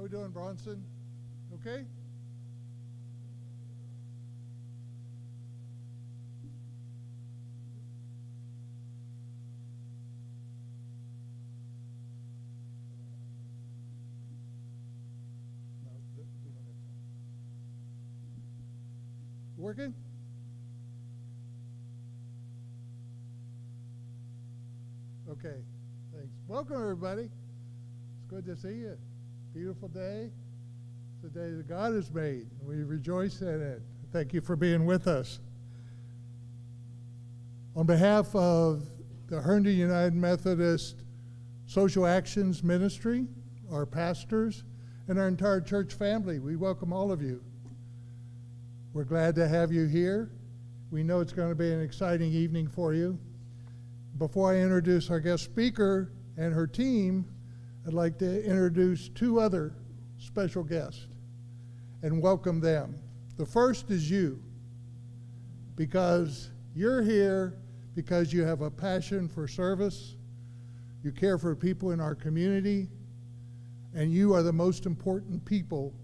we doing, Bronson? Okay? No, we don't have time. Working? Okay, thanks. Welcome, everybody. It's good to see you. Beautiful day. It's the day that God has made. We rejoice in it. Thank you for being with us. On behalf of the Herndon United Methodist Social Actions Ministry, our pastors, and our entire church family, we welcome all of you. We're glad to have you here. We know it's going to be an exciting evening for you. Before I introduce our guest speaker and her team, I'd like to introduce two other special guests and welcome them. The first is you, because you're here because you have a passion for service, you care for people in our community, and you are the most important people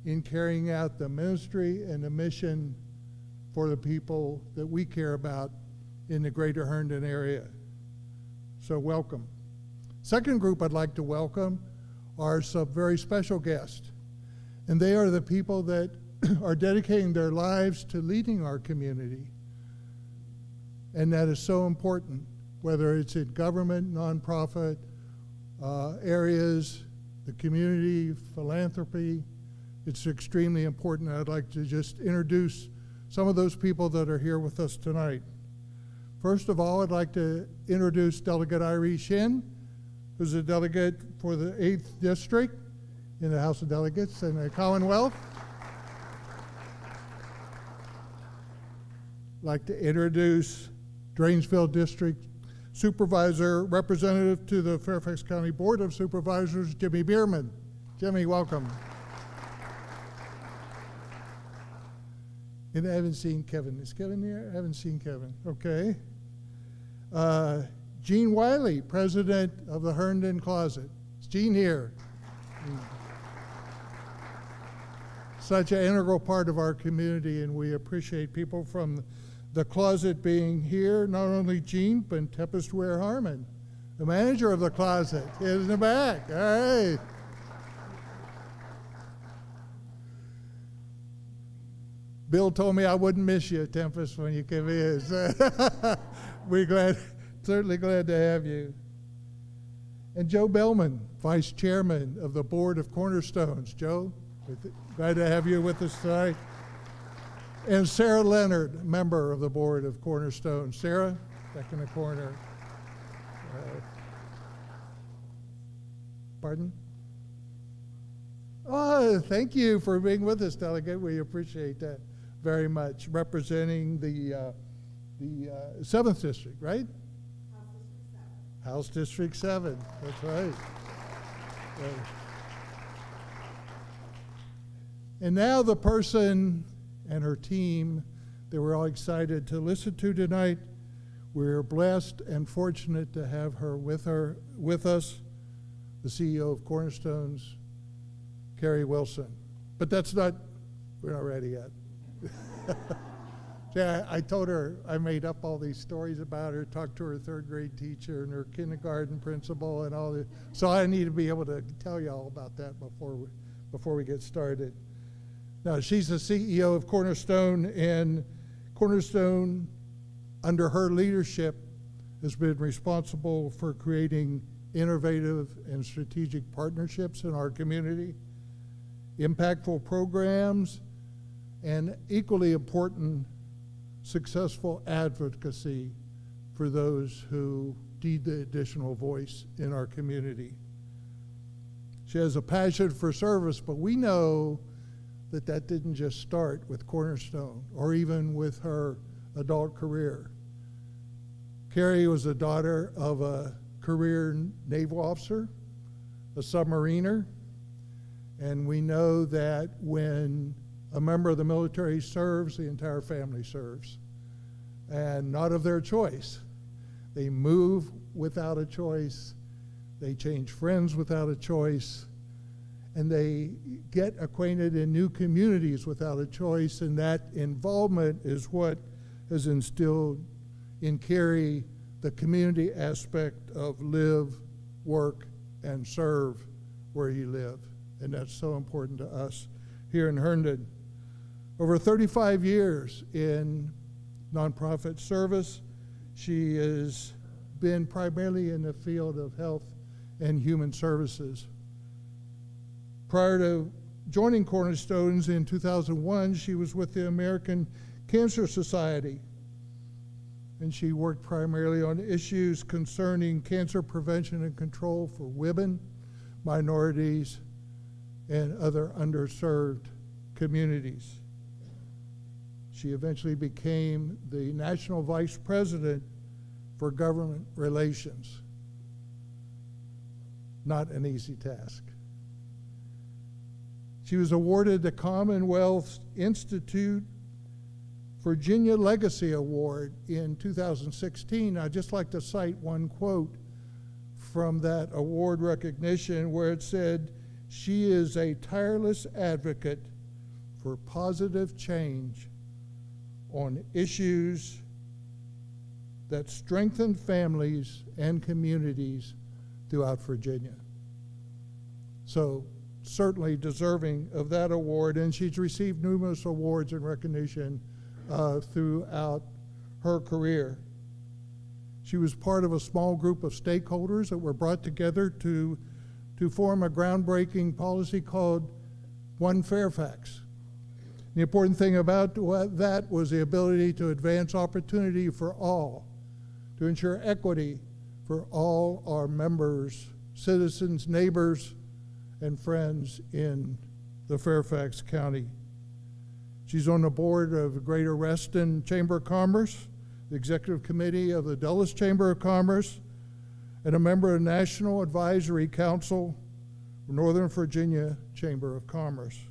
in carrying out the ministry and the mission for the people that we care about in the greater Herndon area. So welcome. Second group I'd like to welcome are some very special guests. And they are the people that are dedicating their lives to leading our community. And that is so important, whether it's in government, nonprofit areas, the community, philanthropy. It's extremely important. I'd like to just introduce some of those people that are here with us tonight. First of all, I'd like to introduce Delegate Irie Shin, who's a delegate for the 8th District in the House of Delegates in the Commonwealth. I'd like to introduce Drainesville District Supervisor, Representative to the Fairfax County Board of Supervisors, Jimmy Bierman. Jimmy, welcome. And I haven't seen Kevin. Is Kevin here? I haven't seen Kevin. Okay. Gene Wiley, President of the Herndon Closet. Is Gene here? Such an integral part of our community, and we appreciate people from the Closet being here. Not only Gene, but Tempest Ware Harmon, the manager of the Closet, is in the back. All right. Bill told me I wouldn't miss you, Tempest, when you came in. We're certainly glad to have you. And Joe Bellman, Vice Chairman of the Board of Cornerstones. Joe, glad to have you with us tonight. And Sarah Leonard, member of the Board of Cornerstones. Sarah, back in the corner. Pardon? Oh, thank you for being with us, Delegate. We appreciate that very much. Representing the 7th District, right? House District 7. That's right. And now the person and her team that we're all excited to listen to tonight. We're blessed and fortunate to have her with us, the CEO of Cornerstones, Kerrie Wilson. But we're not ready yet. Yeah, I told her I made up all these stories about her, talked to her 3rd grade teacher and her kindergarten principal and all that. So I need to be able to tell you all about that before we get started. Now, she's the CEO of Cornerstone, and Cornerstone, under her leadership, has been responsible for creating innovative and strategic partnerships in our community, impactful programs, and equally important, successful advocacy for those who need the additional voice in our community. She has a passion for service, but we know that didn't just start with Cornerstone or even with her adult career. Kerrie was the daughter of a career naval officer, a submariner, and we know that when a member of the military serves, the entire family serves, and not of their choice. They move without a choice, they change friends without a choice, and they get acquainted in new communities without a choice, and that involvement is what has instilled in Kerrie the community aspect of live, work, and serve where you live. And that's so important to us here in Herndon. Over 35 years in nonprofit service, she has been primarily in the field of health and human services. Prior to joining Cornerstones in 2001, she was with the American Cancer Society, and she worked primarily on issues concerning cancer prevention and control for women, minorities, and other underserved communities. She eventually became the National Vice President for Government Relations. Not an easy task. She was awarded the Commonwealth Institute Virginia Legacy Award in 2016. I'd just like to cite one quote from that award recognition where it said, "She is a tireless advocate for positive change on issues that strengthen families and communities throughout Virginia." So certainly deserving of that award, and she's received numerous awards and recognition throughout her career. She was part of a small group of stakeholders that were brought together to form a groundbreaking policy called One Fairfax. The important thing about that was the ability to advance opportunity for all, to ensure equity for all our members, citizens, neighbors, and friends in the Fairfax County. She's on the board of the Greater Reston Chamber of Commerce, the Executive Committee of the Dulles Chamber of Commerce, and a member of the National Advisory Council, Northern Virginia Chamber of Commerce.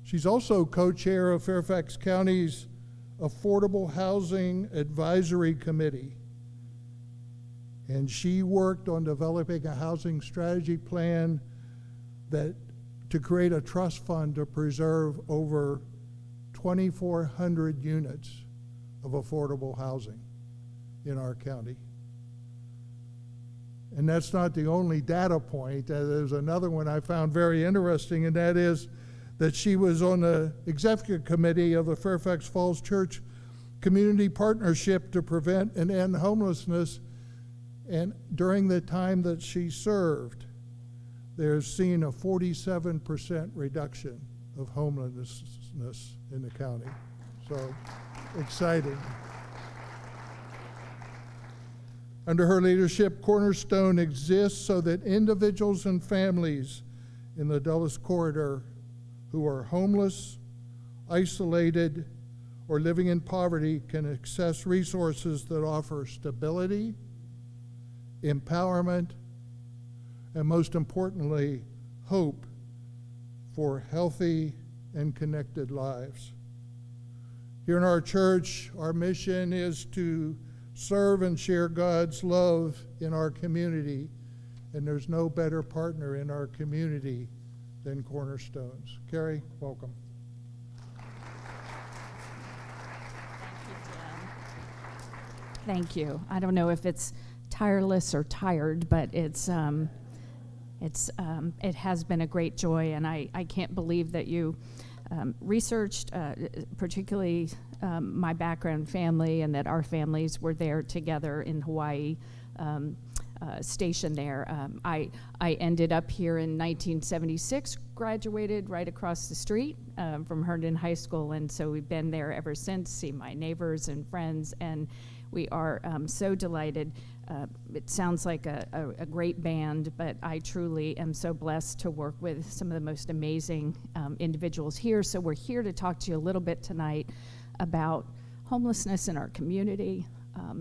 She's also co-chair of Fairfax County's Affordable Housing Advisory Committee. And she worked on developing a housing strategy plan to create a trust fund to preserve over 2,400 units of affordable housing in our county. And that's not the only data point. There's another one I found very interesting, and that is that she was on the executive committee of the Fairfax Falls Church Community Partnership to prevent and end homelessness. And during the time that she served, there's seen a 47% reduction of homelessness in the county. So exciting. Under her leadership, Cornerstone exists so that individuals and families in the Dulles Corridor who are homeless, isolated, or living in poverty can access resources that offer stability, empowerment, and most importantly, hope for healthy and connected lives. Here in our church, our mission is to serve and share God's love in our community, and there's no better partner in our community than Cornerstones. Kerrie, welcome. Thank you. I don't know if it's tireless or tired, but it has been a great joy, and I can't believe that you researched particularly my background family, and that our families were there together in Hawaii, stationed there. I ended up here in 1976, graduated right across the street from Herndon High School, and so we've been there ever since, see my neighbors and friends, and we are so delighted. It sounds like a great band, but I truly am so blessed to work with some of the most amazing individuals here. So we're here to talk to you a little bit tonight about homelessness in our community,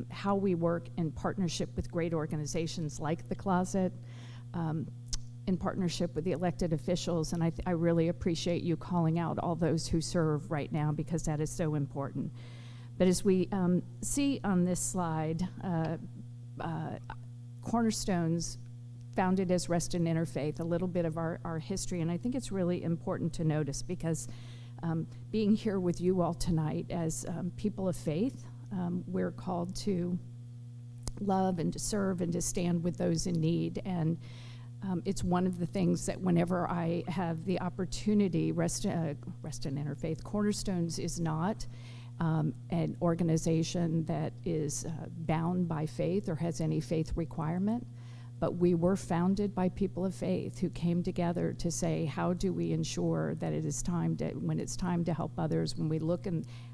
how we work in partnership with great organizations like The Closet, in partnership with the elected officials, and I really appreciate you calling out all those who serve right now, because that is so important. But as we see on this slide, Cornerstones founded as Reston Interfaith, a little bit of our history, and I think it's really important to notice because being here with you all tonight as people of faith, we're called to love and to serve and to stand with those in need. And it's one of the things that whenever I have the opportunity, Reston Interfaith, Cornerstones is not an organization that is bound by faith or has any faith requirement, but we were founded by people of faith who came together to say, how do we ensure that it is time to, when it's time to help others, when we look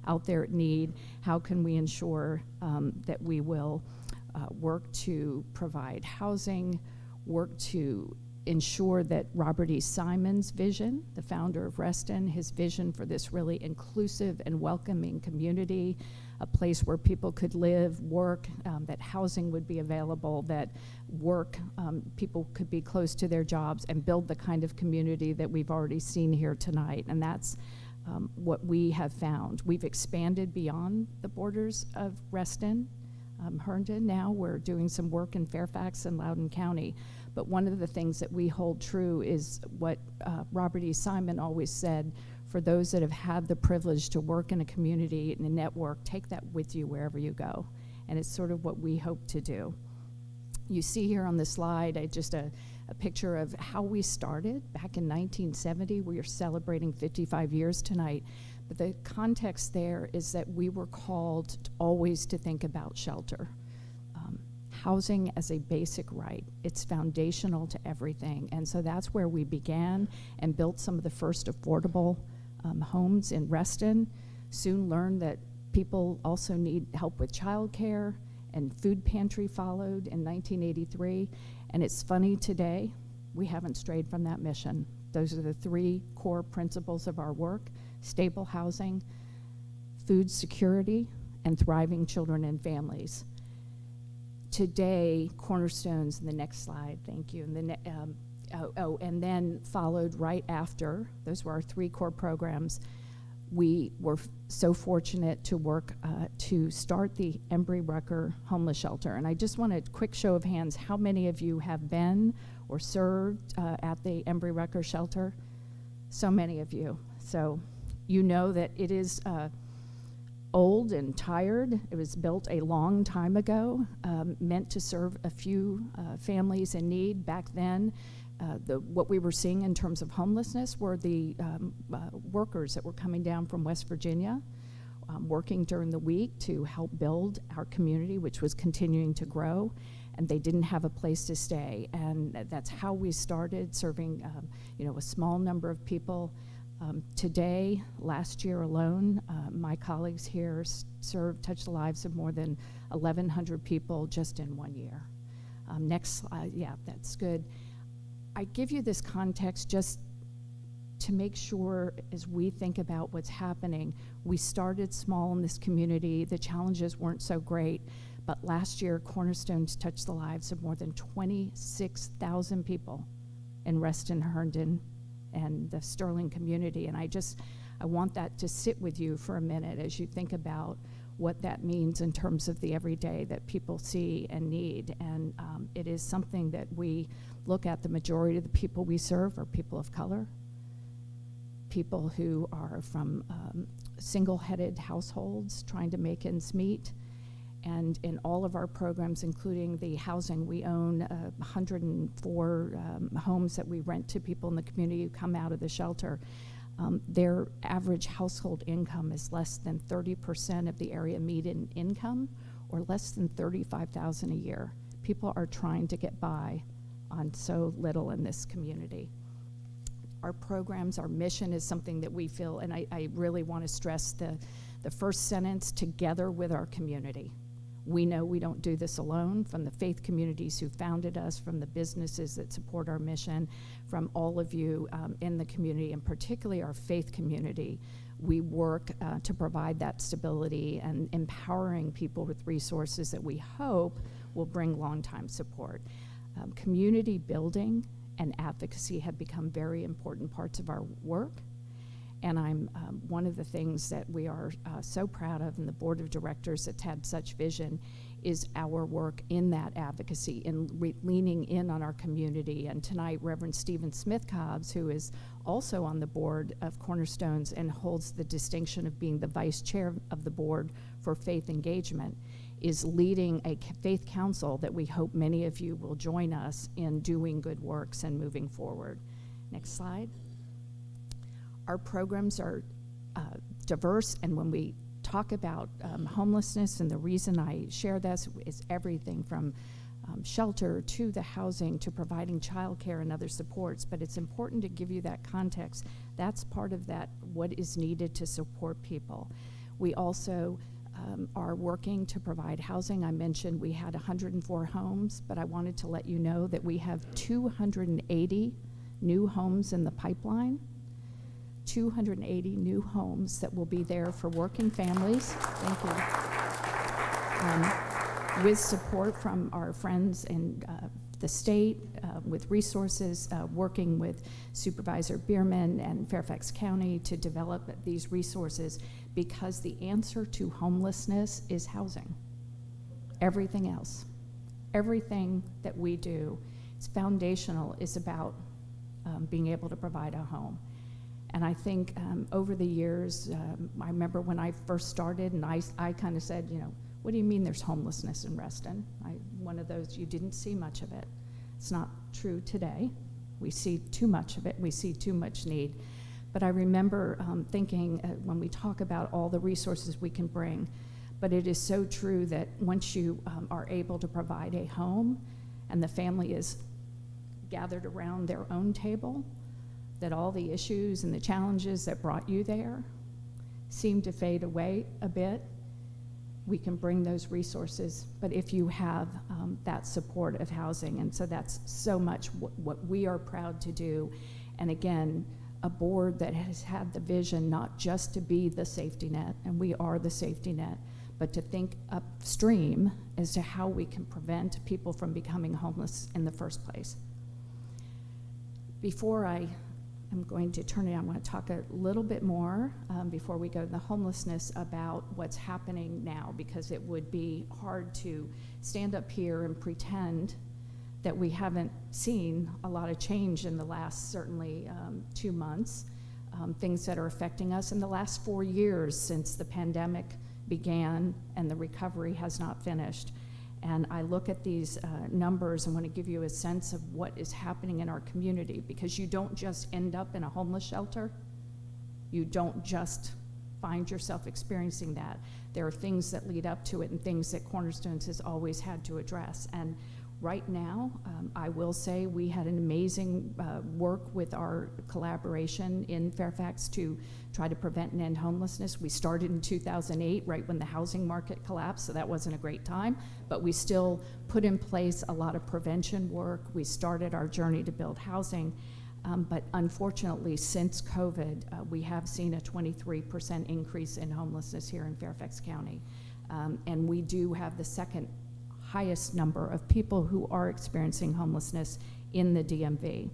out there at need, how can we ensure that we will work to provide housing, work to ensure that Robert E. Simon's vision, the founder of Reston, his vision for this really inclusive and welcoming community, a place where people could live, work, that housing would be available, that people could be close to their jobs and build the kind of community that we've already seen here tonight. And that's what we have found. We've expanded beyond the borders of Reston, Herndon. Now we're doing some work in Fairfax and Loudoun County. But one of the things that we hold true is what Robert E. Simon always said: for those that have had the privilege to work in a community, in a network, take that with you wherever you go. And it's sort of what we hope to do. You see here on the slide just a picture of how we started back in 1970. We are celebrating 55 years tonight. But the context there is that we were called always to think about shelter. Housing as a basic right. It's foundational to everything. And so that's where we began and built some of the first affordable homes in Reston. Soon learned that people also need help with childcare, and food pantry followed in 1983. And it's funny today, we haven't strayed from that mission. Those are the three core principles of our work: stable housing, food security, and thriving children and families. Today, Cornerstones, in the next slide, thank you, and then followed right after, those were our three core programs. We were so fortunate to work to start the Embry-Rucker Homeless Shelter. And I just want a quick show of hands, how many of you have been or served at the Embry-Rucker Shelter? So many of you. So you know that it is old and tired. It was built a long time ago, meant to serve a few families in need. Back then, what we were seeing in terms of homelessness were the workers that were coming down from West Virginia, working during the week to help build our community, which was continuing to grow, and they didn't have a place to stay. And that's how we started serving a small number of people. Today, last year alone, my colleagues here touched the lives of more than 1,100 people just in 1 year. Next slide, yeah, that's good. I give you this context just to make sure as we think about what's happening. We started small in this community. The challenges weren't so great, but last year, Cornerstones touched the lives of more than 26,000 people in Reston, Herndon, and the Sterling community. And I want that to sit with you for a minute as you think about what that means in terms of the everyday that people see and need. And it is something that we look at. The majority of the people we serve are people of color, people who are from single-headed households trying to make ends meet. And in all of our programs, including the housing, we own 104 homes that we rent to people in the community who come out of the shelter. Their average household income is less than 30% of the area median income, or less than $35,000 a year. People are trying to get by on so little in this community. Our programs, our mission is something that we feel, and I really want to stress the first sentence: together with our community. We know we don't do this alone, from the faith communities who founded us, from the businesses that support our mission, from all of you in the community, and particularly our faith community. We work to provide that stability and empowering people with resources that we hope will bring long-time support. Community building and advocacy have become very important parts of our work. And I'm one of the things that we are so proud of, and the board of directors that's had such vision, is our work in that advocacy, in leaning in on our community. And tonight, Reverend Stephen Smith-Cobbs, who is also on the board of Cornerstones and holds the distinction of being the vice chair of the board for faith engagement, is leading a faith council that we hope many of you will join us in doing good works and moving forward. Next slide. Our programs are diverse, and when we talk about homelessness, and the reason I share this is everything from shelter to the housing to providing childcare and other supports, but it's important to give you that context. That's part of that, what is needed to support people. We also are working to provide housing. I mentioned we had 104 homes, but I wanted to let you know that we have 280 new homes in the pipeline. 280 new homes that will be there for working families. Thank you. With support from our friends in the state, with resources, working with Supervisor Bierman and Fairfax County to develop these resources, because the answer to homelessness is housing. Everything else, everything that we do, it's foundational, is about being able to provide a home. And I think over the years, I remember when I first started, and I kind of said, you know, what do you mean there's homelessness in Reston? One of those, you didn't see much of it. It's not true today. We see too much of it. We see too much need. But I remember thinking when we talk about all the resources we can bring, but it is so true that once you are able to provide a home and the family is gathered around their own table, that all the issues and the challenges that brought you there seem to fade away a bit. We can bring those resources, but if you have that support of housing, and so that's so much what we are proud to do. And again, a board that has had the vision not just to be the safety net, and we are the safety net, but to think upstream as to how we can prevent people from becoming homeless in the first place. Before I'm going to turn it, I want to talk a little bit more before we go to the homelessness about what's happening now, because it would be hard to stand up here and pretend that we haven't seen a lot of change in the last, certainly 2 months, things that are affecting us in the last 4 years since the pandemic began and the recovery has not finished. And I look at these numbers and want to give you a sense of what is happening in our community, because you don't just end up in a homeless shelter. You don't just find yourself experiencing that. There are things that lead up to it and things that Cornerstones has always had to address. And right now, I will say we had an amazing work with our collaboration in Fairfax to try to prevent and end homelessness. We started in 2008, right when the housing market collapsed, so that wasn't a great time, but we still put in place a lot of prevention work. We started our journey to build housing, but unfortunately, since COVID, we have seen a 23% increase in homelessness here in Fairfax County. And we do have the second highest number of people who are experiencing homelessness in the DMV.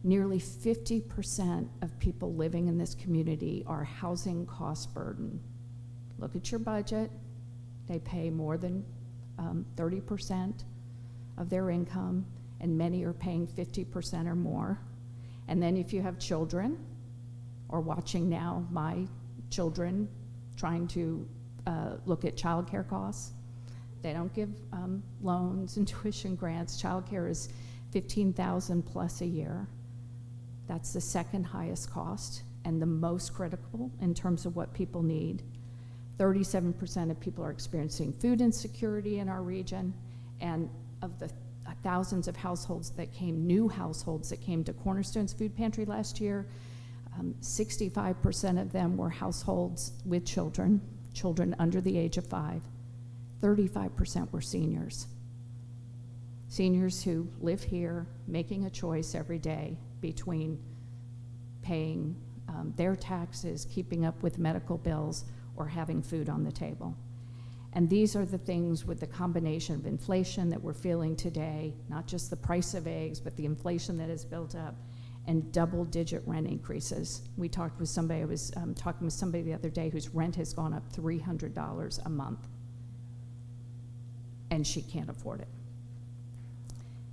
Nearly 50% of people living in this community are housing cost burden. Look at your budget. They pay more than 30% of their income, and many are paying 50% or more. And then if you have children, or watching now my children trying to look at childcare costs, they don't give loans and tuition grants. Childcare is $15,000 plus a year. That's the second highest cost and the most critical in terms of what people need. 37% of people are experiencing food insecurity in our region, and of the thousands of households that came, new households that came to Cornerstone's Food Pantry last year, 65% of them were households with children under the age of 5. 35% were seniors. Seniors who live here, making a choice every day between paying their taxes, keeping up with medical bills, or having food on the table. And these are the things with the combination of inflation that we're feeling today, not just the price of eggs, but the inflation that has built up, and double-digit rent increases. We talked with somebody, I was talking with somebody the other day whose rent has gone up $300 a month. and she can't afford it.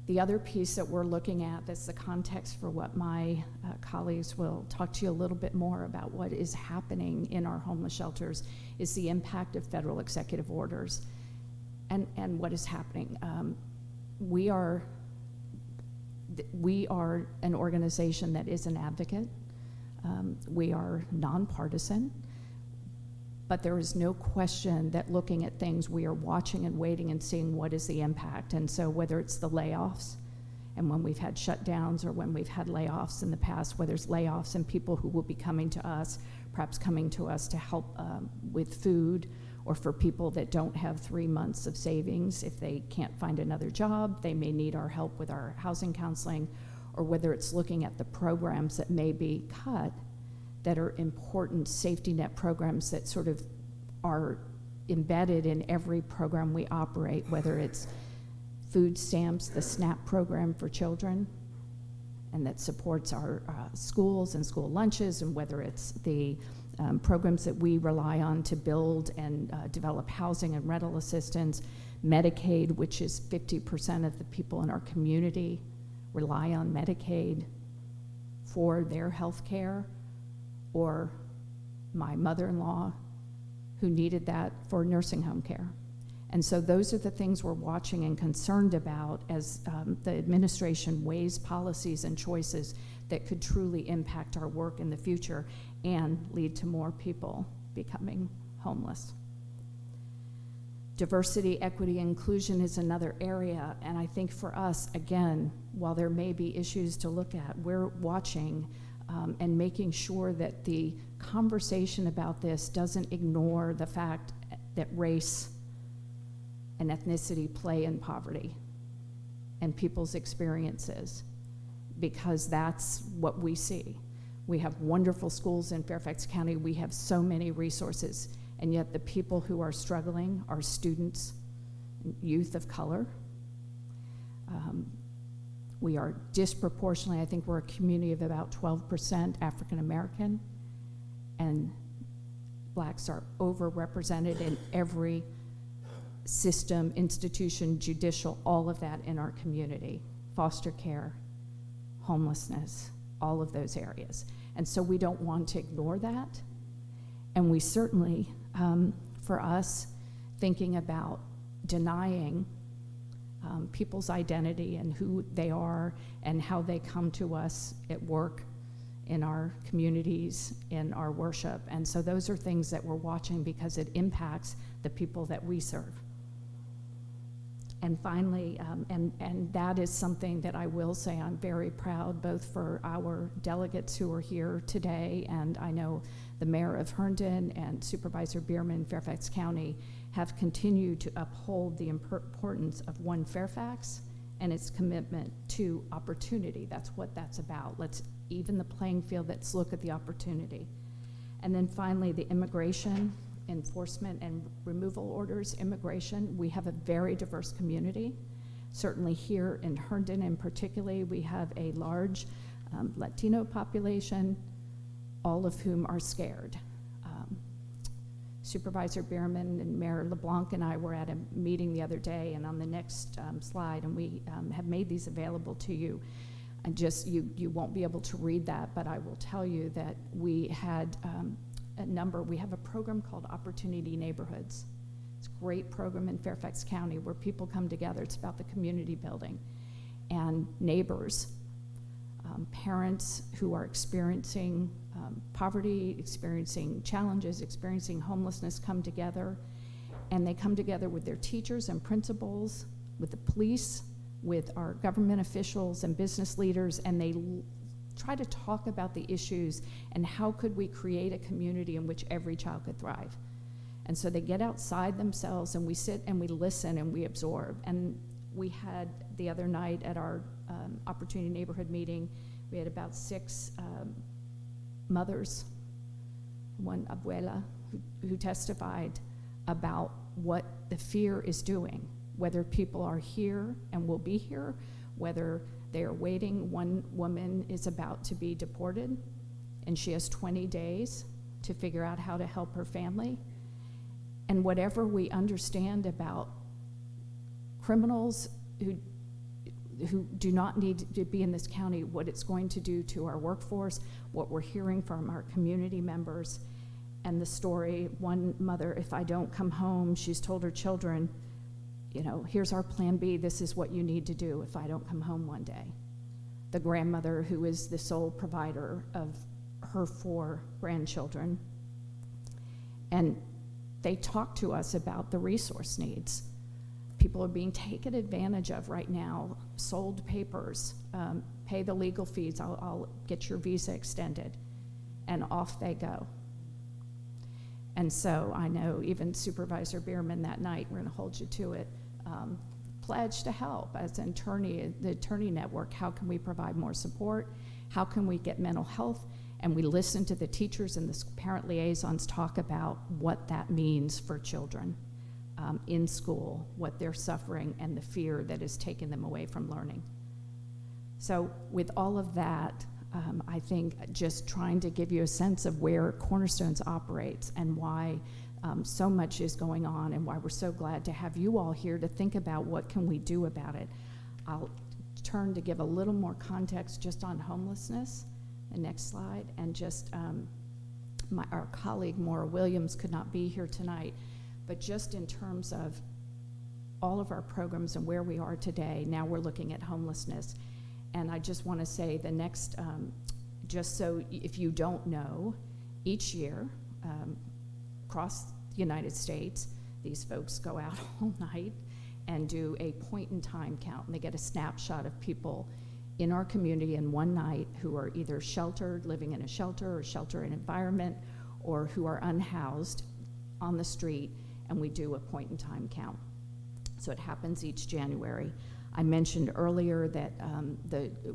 The other piece that we're looking at, that's the context for what my colleagues will talk to you a little bit more about what is happening in our homeless shelters, is the impact of federal executive orders and what is happening. We are an organization that is an advocate. We are nonpartisan, but there is no question that looking at things, we are watching and waiting and seeing what is the impact. And so whether it's the layoffs, and when we've had shutdowns or when we've had layoffs in the past, whether it's layoffs and people who will be coming to us, perhaps coming to us to help with food, or for people that don't have 3 months of savings, if they can't find another job, they may need our help with our housing counseling, or whether it's looking at the programs that may be cut that are important safety net programs that sort of are embedded in every program we operate, whether it's food stamps, the SNAP program for children, and that supports our schools and school lunches, and whether it's the programs that we rely on to build and develop housing and rental assistance, Medicaid, which is 50% of the people in our community rely on Medicaid for their health care, or my mother-in-law who needed that for nursing home care. And so those are the things we're watching and concerned about as the administration weighs policies and choices that could truly impact our work in the future and lead to more people becoming homeless. Diversity, equity, inclusion is another area, and I think for us, again, while there may be issues to look at, we're watching and making sure that the conversation about this doesn't ignore the fact that race and ethnicity play in poverty and people's experiences, because that's what we see. We have wonderful schools in Fairfax County. We have so many resources, and yet the people who are struggling are students, youth of color. We are disproportionately, I think we're a community of about 12% African American, and blacks are overrepresented in every system, institution, judicial, all of that in our community, foster care, homelessness, all of those areas. And so we don't want to ignore that. And we certainly, for us, thinking about denying people's identity and who they are and how they come to us at work, in our communities, in our worship. And so those are things that we're watching because it impacts the people that we serve. And finally, and that is something that I will say I'm very proud, both for our delegates who are here today, and I know the mayor of Herndon and Supervisor Bierman in Fairfax County have continued to uphold the importance of One Fairfax and its commitment to opportunity. That's what that's about. Let's even the playing field, let's look at the opportunity. And then finally, the immigration enforcement and removal orders. Immigration, we have a very diverse community. Certainly here in Herndon in particular, we have a large Latino population, all of whom are scared. Supervisor Bierman and Mayor LeBlanc and I were at a meeting the other day, and on the next slide, and we have made these available to you. And just, you won't be able to read that, but I will tell you that we had we have a program called Opportunity Neighborhoods. It's a great program in Fairfax County where people come together. It's about the community building. And neighbors, parents who are experiencing poverty, experiencing challenges, experiencing homelessness come together. And they come together with their teachers and principals, with the police, with our government officials and business leaders, and they try to talk about the issues and how could we create a community in which every child could thrive. And so they get outside themselves, and we sit and we listen and we absorb. And we had the other night at our Opportunity Neighborhood meeting, we had about 6 mothers, one abuela, who testified about what the fear is doing, whether people are here and will be here, whether they are waiting. One woman is about to be deported, and she has 20 days to figure out how to help her family. And whatever we understand about criminals who do not need to be in this county, what it's going to do to our workforce, what we're hearing from our community members, and the story, one mother, if I don't come home, she's told her children, you know, here's our plan B, this is what you need to do if I don't come home one day. The grandmother who is the sole provider of her 4 grandchildren. And they talk to us about the resource needs. People are being taken advantage of right now, sold papers, pay the legal fees, I'll get your visa extended, and off they go. And so I know even Supervisor Bierman that night, we're gonna hold you to it, pledged to help as an attorney, the attorney network. How can we provide more support? How can we get mental health? And we listen to the teachers and the parent liaisons talk about what that means for children in school, what they're suffering, and the fear that is taking them away from learning. So with all of that, I think just trying to give you a sense of where Cornerstones operates and why so much is going on and why we're so glad to have you all here to think about what can we do about it. I'll turn to give a little more context just on homelessness. The next slide. And just our colleague Maura Williams could not be here tonight, but just in terms of all of our programs and where we are today, now we're looking at homelessness. And I just want to say the next, just so if you don't know, each year across the United States, these folks go out all night and do a point-in-time count, and they get a snapshot of people in our community in one night who are either sheltered, living in a shelter or shelter in environment, or who are unhoused on the street, and we do a point-in-time count. So it happens each January. I mentioned earlier that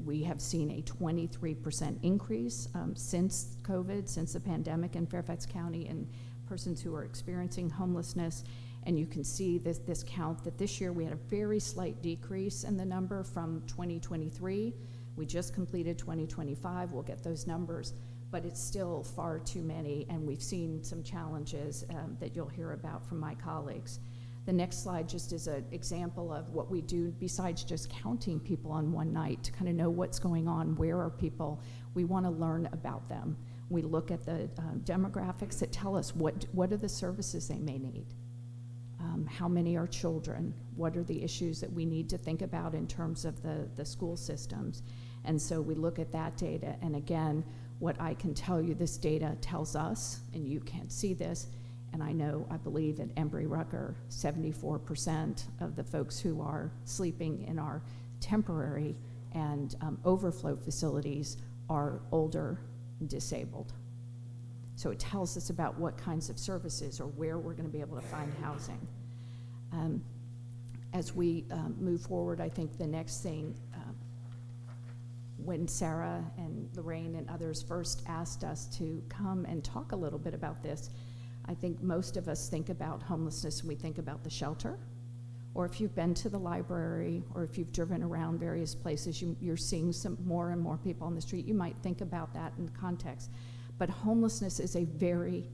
we have seen a 23% increase since COVID, since the pandemic in Fairfax County, in persons who are experiencing homelessness. And you can see this count that this year we had a very slight decrease in the number from 2023. We just completed 2025. We'll get those numbers, but it's still far too many, and we've seen some challenges that you'll hear about from my colleagues. The next slide just is an example of what we do besides just counting people on one night to kind of know what's going on, where are people. We want to learn about them. We look at the demographics that tell us what are the services they may need. How many are children? What are the issues that we need to think about in terms of the school systems? And so we look at that data, and again, what I can tell you, this data tells us, and you can't see this, and I believe at Embry-Rucker, 74% of the folks who are sleeping in our temporary and overflow facilities are older and disabled. So it tells us about what kinds of services or where we're going to be able to find housing. As we move forward, I think the next thing, when Sarah and Lorraine and others first asked us to come and talk a little bit about this, I think most of us think about homelessness and we think about the shelter. Or if you've been to the library, or if you've driven around various places, you're seeing some more and more people on the street, you might think about that in context. But homelessness is a very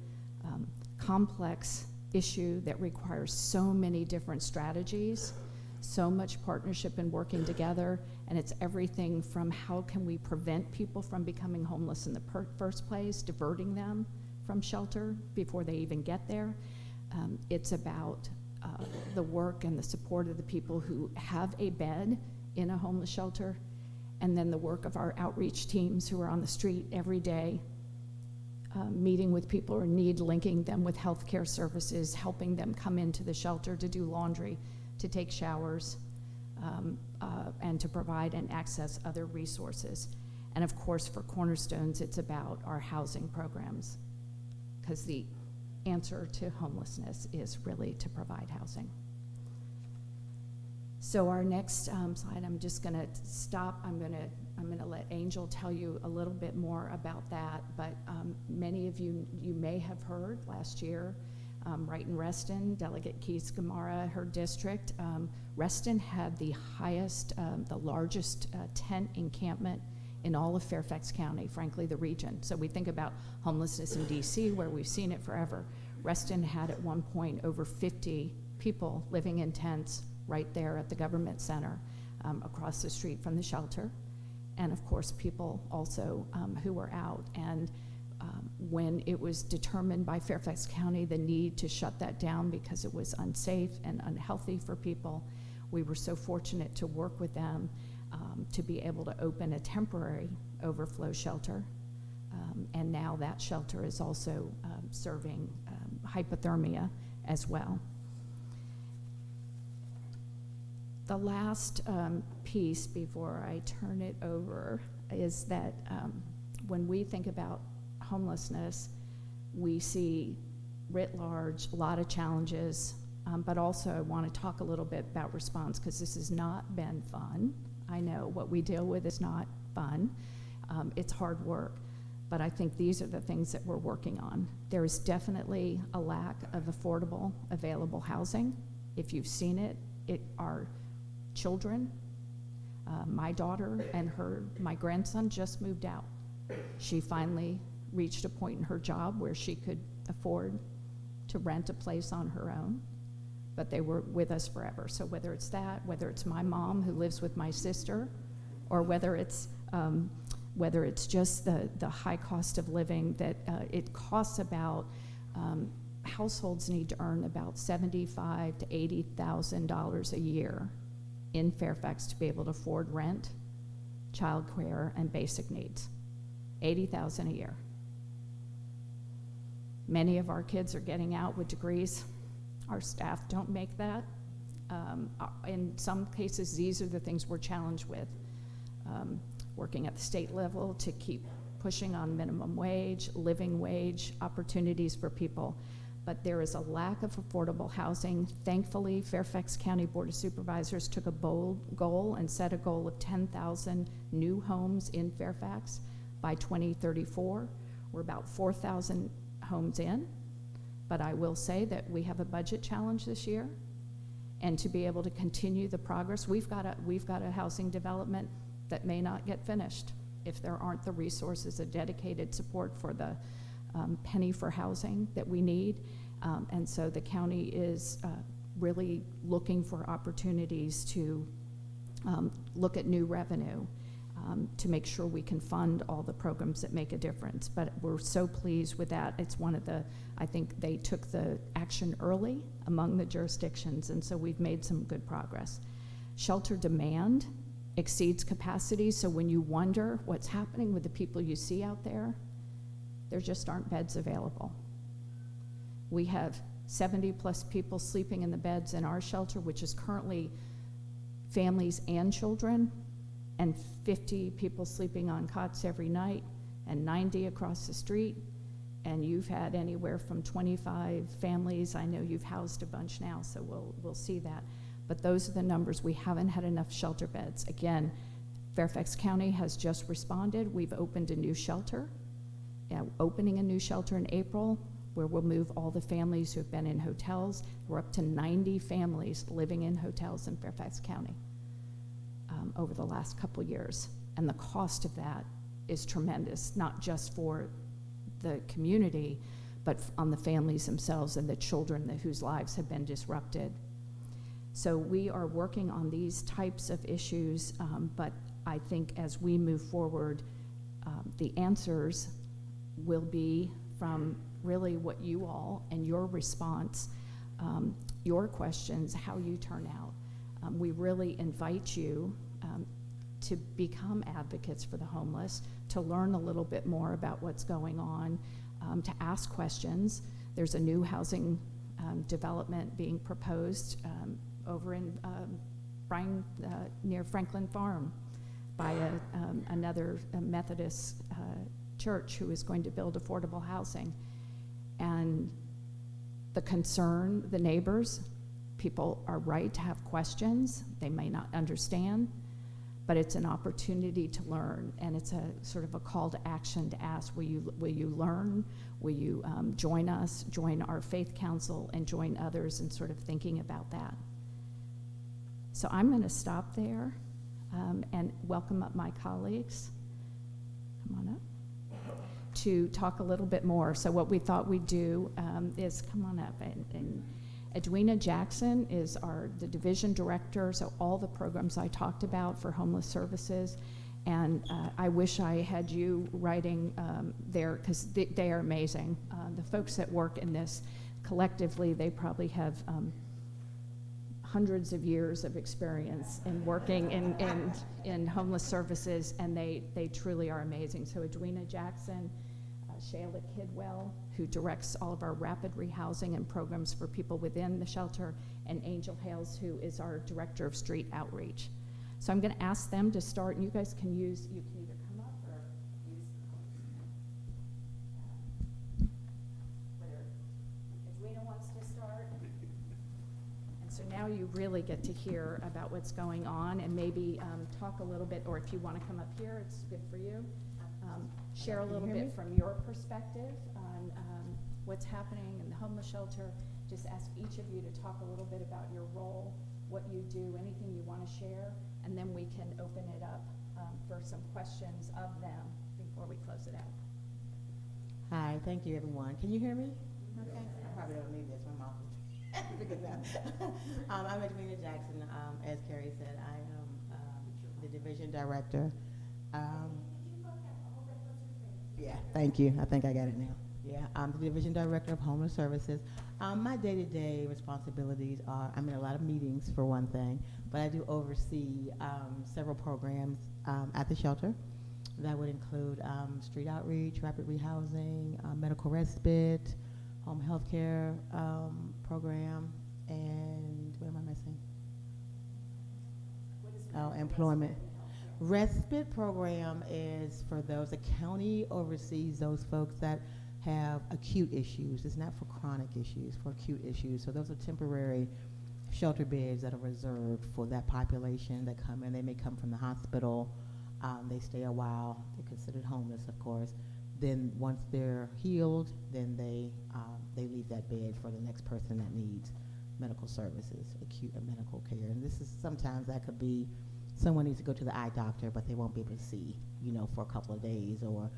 complex issue that requires so many different strategies, so much partnership and working together, and it's everything from how can we prevent people from becoming homeless in the first place, diverting them from shelter before they even get there. It's about the work and the support of the people who have a bed in a homeless shelter, and then the work of our outreach teams who are on the street every day, meeting with people in need, linking them with healthcare services, helping them come into the shelter to do laundry, to take showers, and to provide and access other resources. And of course, for Cornerstones, it's about our housing programs, because the answer to homelessness is really to provide housing. So our next slide, I'm just going to stop. I'm going to let Angel tell you a little bit more about that. But many of you may have heard last year, right in Reston, Delegate Keith Gamara, her district, Reston had the highest, the largest tent encampment in all of Fairfax County, frankly, the region. So we think about homelessness in DC, where we've seen it forever. Reston had at one point over 50 people living in tents right there at the government center, across the street from the shelter. And of course, people also who were out. And when it was determined by Fairfax County the need to shut that down because it was unsafe and unhealthy for people, we were so fortunate to work with them to be able to open a temporary overflow shelter. And now that shelter is also serving hypothermia as well. The last piece before I turn it over is that when we think about homelessness, we see writ large a lot of challenges, but also I want to talk a little bit about response, because this has not been fun. I know what we deal with is not fun. It's hard work, but I think these are the things that we're working on. There is definitely a lack of affordable, available housing. If you've seen it, our children, my daughter and my grandson just moved out. She finally reached a point in her job where she could afford to rent a place on her own, but they were with us forever. So whether it's that, whether it's my mom who lives with my sister, or whether it's just the high cost of living, that it costs about, households need to earn about $75,000 to $80,000 a year in Fairfax to be able to afford rent, childcare, and basic needs. $80,000 a year. Many of our kids are getting out with degrees. Our staff don't make that. In some cases, these are the things we're challenged with. Working at the state level to keep pushing on minimum wage, living wage opportunities for people. But there is a lack of affordable housing. Thankfully, Fairfax County Board of Supervisors took a bold goal and set a goal of 10,000 new homes in Fairfax by 2034. We're about 4,000 homes in, but I will say that we have a budget challenge this year, and to be able to continue the progress, we've got a housing development that may not get finished if there aren't the resources, a dedicated support for the penny for housing that we need. And so the county is really looking for opportunities to look at new revenue to make sure we can fund all the programs that make a difference. But we're so pleased with that. It's one of I think they took the action early among the jurisdictions, and so we've made some good progress. Shelter demand exceeds capacity, so when you wonder what's happening with the people you see out there, there just aren't beds available. We have 70 plus people sleeping in the beds in our shelter, which is currently families and children, and 50 people sleeping on cots every night, and 90 across the street. And you've had anywhere from 25 families. I know you've housed a bunch now, so we'll see that. But those are the numbers. We haven't had enough shelter beds. Again, Fairfax County has just responded. We've opened a new shelter, opening a new shelter in April, where we'll move all the families who have been in hotels. We're up to 90 families living in hotels in Fairfax County over the last couple years. And the cost of that is tremendous, not just for the community, but on the families themselves and the children whose lives have been disrupted. So we are working on these types of issues, but I think as we move forward, the answers will be from really what you all and your response, your questions, how you turn out. We really invite you to become advocates for the homeless, to learn a little bit more about what's going on, to ask questions. There's a new housing development being proposed over in near Franklin Farm by another Methodist church who is going to build affordable housing. And the concern, the neighbors, people are right to have questions. They may not understand, but it's an opportunity to learn, and it's a sort of a call to action to ask, will you learn? Will you join us, join our faith council, and join others in sort of thinking about that? So I'm going to stop there and welcome up my colleagues. Come on up. To talk a little bit more. So what we thought we'd do is come on up Edwina Jackson is the division director, so all the programs I talked about for homeless services. And I wish I had you writing there, because they are amazing. The folks that work in this collectively, they probably have hundreds of years of experience in working in homeless services, and they truly are amazing. So Edwina Jackson, Shayla Kidwell, who directs all of our rapid rehousing and programs for people within the shelter, and Angel Hales, who is our director of street outreach. So I'm going to ask them to start, and you guys can either come up or use whether Edwina wants to start. And so now you really get to hear about what's going on, and maybe talk a little bit, or if you want to come up here, it's good for you. Share a little bit from your perspective on what's happening in the homeless shelter. Just ask each of you to talk a little bit about your role, what you do, anything you want to share, and then we can open it up for some questions of them before we close it out. Hi, thank you everyone. Can you hear me? Okay. I probably don't need this, my mouth is big enough. I'm Edwina Jackson. As Kerrie said, I am the division director. Yeah, thank you. I think I got it now. Yeah, I'm the division director of homeless services. My day-to-day responsibilities are, I'm in a lot of meetings for one thing, but I do oversee several programs at the shelter. That would include street outreach, rapid rehousing, medical respite, home health care program, and what am I missing? Oh, employment. Respite program is for those, the county oversees those folks that have acute issues. It's not for chronic issues, for acute issues. So those are temporary shelter beds that are reserved for that population that come in. They may come from the hospital, they stay a while, they're considered homeless, of course. Then once they're healed, then they leave that bed for the next person that needs medical services, acute medical care. And this is, sometimes that could be someone needs to go to the eye doctor, but they won't be able to see, for a couple of days, or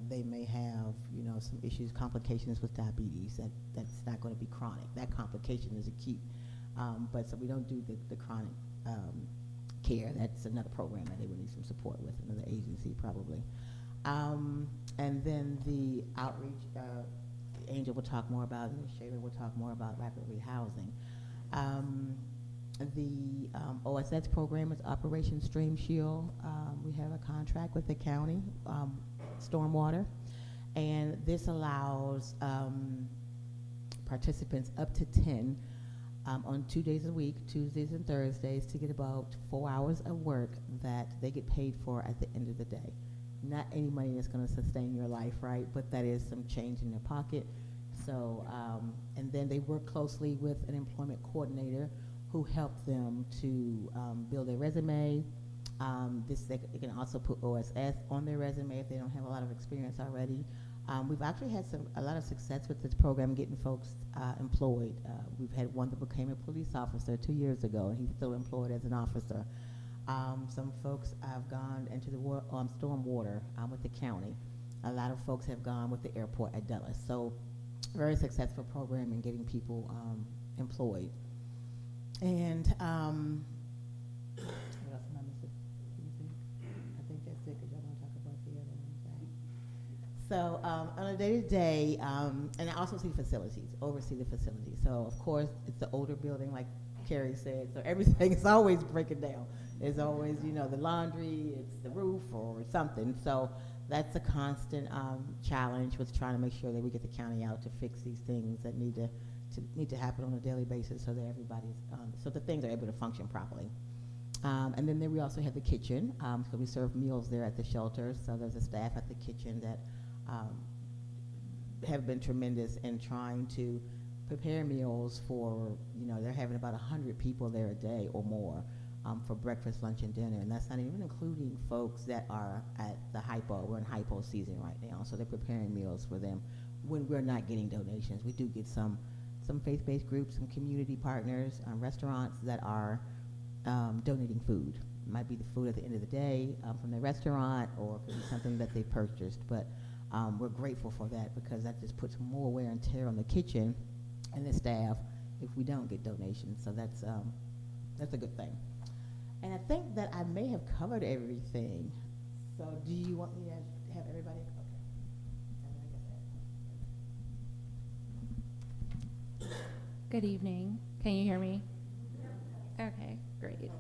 they may have, some issues, complications with diabetes. That's not going to be chronic. That complication is acute. But so we don't do the chronic care. That's another program that they would need some support with, another agency probably. And then the outreach, Angel will talk more about, and Shayla will talk more about rapid rehousing. The OSS program is Operation Stream Shield. We have a contract with the county, stormwater, and this allows participants up to 10 on 2 days a week, Tuesdays and Thursdays, to get about 4 hours of work that they get paid for at the end of the day. Not any money that's going to sustain your life, right? But that is some change in their pocket. So, and then they work closely with an employment coordinator who help them to build their resume. They can also put OSS on their resume if they don't have a lot of experience already. We've actually had a lot of success with this program, getting folks employed. We've had one that became a police officer 2 years ago, and he's still employed as an officer. Some folks have gone into the storm water with the county. A lot of folks have gone with the airport at Dulles. So very successful program in getting people employed. And what else am I missing? I think that's it, because y'all want to talk about the other ones, right? So on a day-to-day, and I also see facilities, oversee the facilities. So of course, it's the older building, like Kerrie said, so everything is always breaking down. There's always, the laundry, it's the roof or something. So that's a constant challenge with trying to make sure that we get the county out to fix these things that need to happen on a daily basis, so that everybody's, so the things are able to function properly. And then we also have the kitchen, so we serve meals there at the shelter. So there's a staff at the kitchen that have been tremendous in trying to prepare meals for, they're having about 100 people there a day or more for breakfast, lunch, and dinner. And that's not even including folks that are at the hypo. We're in hypo season right now, so they're preparing meals for them when we're not getting donations. We do get some faith-based groups, some community partners, restaurants that are donating food. It might be the food at the end of the day from the restaurant, or it could be something that they purchased. But we're grateful for that, because that just puts more wear and tear on the kitchen and the staff, if we don't get donations. So that's a good thing. And I think that I may have covered everything. So do you want me to have everybody? Okay. Good evening. Can you hear me? Okay, great.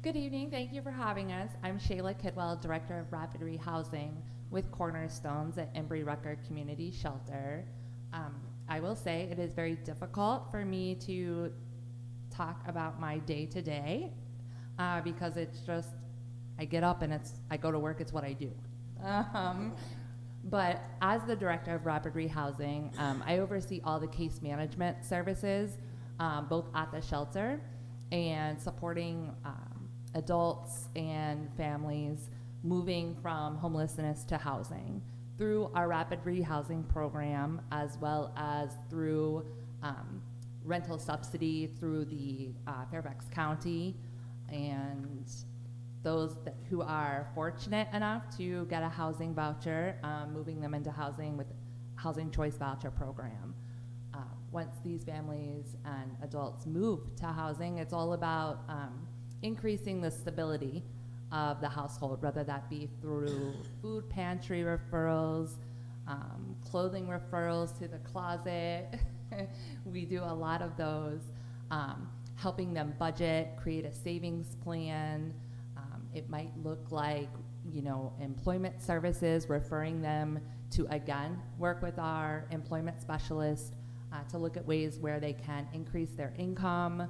Good evening. Thank you for having us. I'm Shayla Kidwell, Director of Rapid Rehousing with Cornerstones at Embry-Rucker Community Shelter. I will say it is very difficult for me to talk about my day-to-day because it's just, I get up and I go to work, it's what I do. But as the Director of Rapid Rehousing, I oversee all the case management services, both at the shelter and supporting adults and families moving from homelessness to housing through our Rapid Rehousing program, as well as through rental subsidy through the Fairfax County, and those who are fortunate enough to get a housing voucher, moving them into housing with Housing Choice Voucher Program. Once these families and adults move to housing, it's all about increasing the stability of the household, whether that be through food pantry referrals, clothing referrals to the closet. We do a lot of those, helping them budget, create a savings plan. It might look like, employment services, referring them to, again, work with our employment specialist to look at ways where they can increase their income.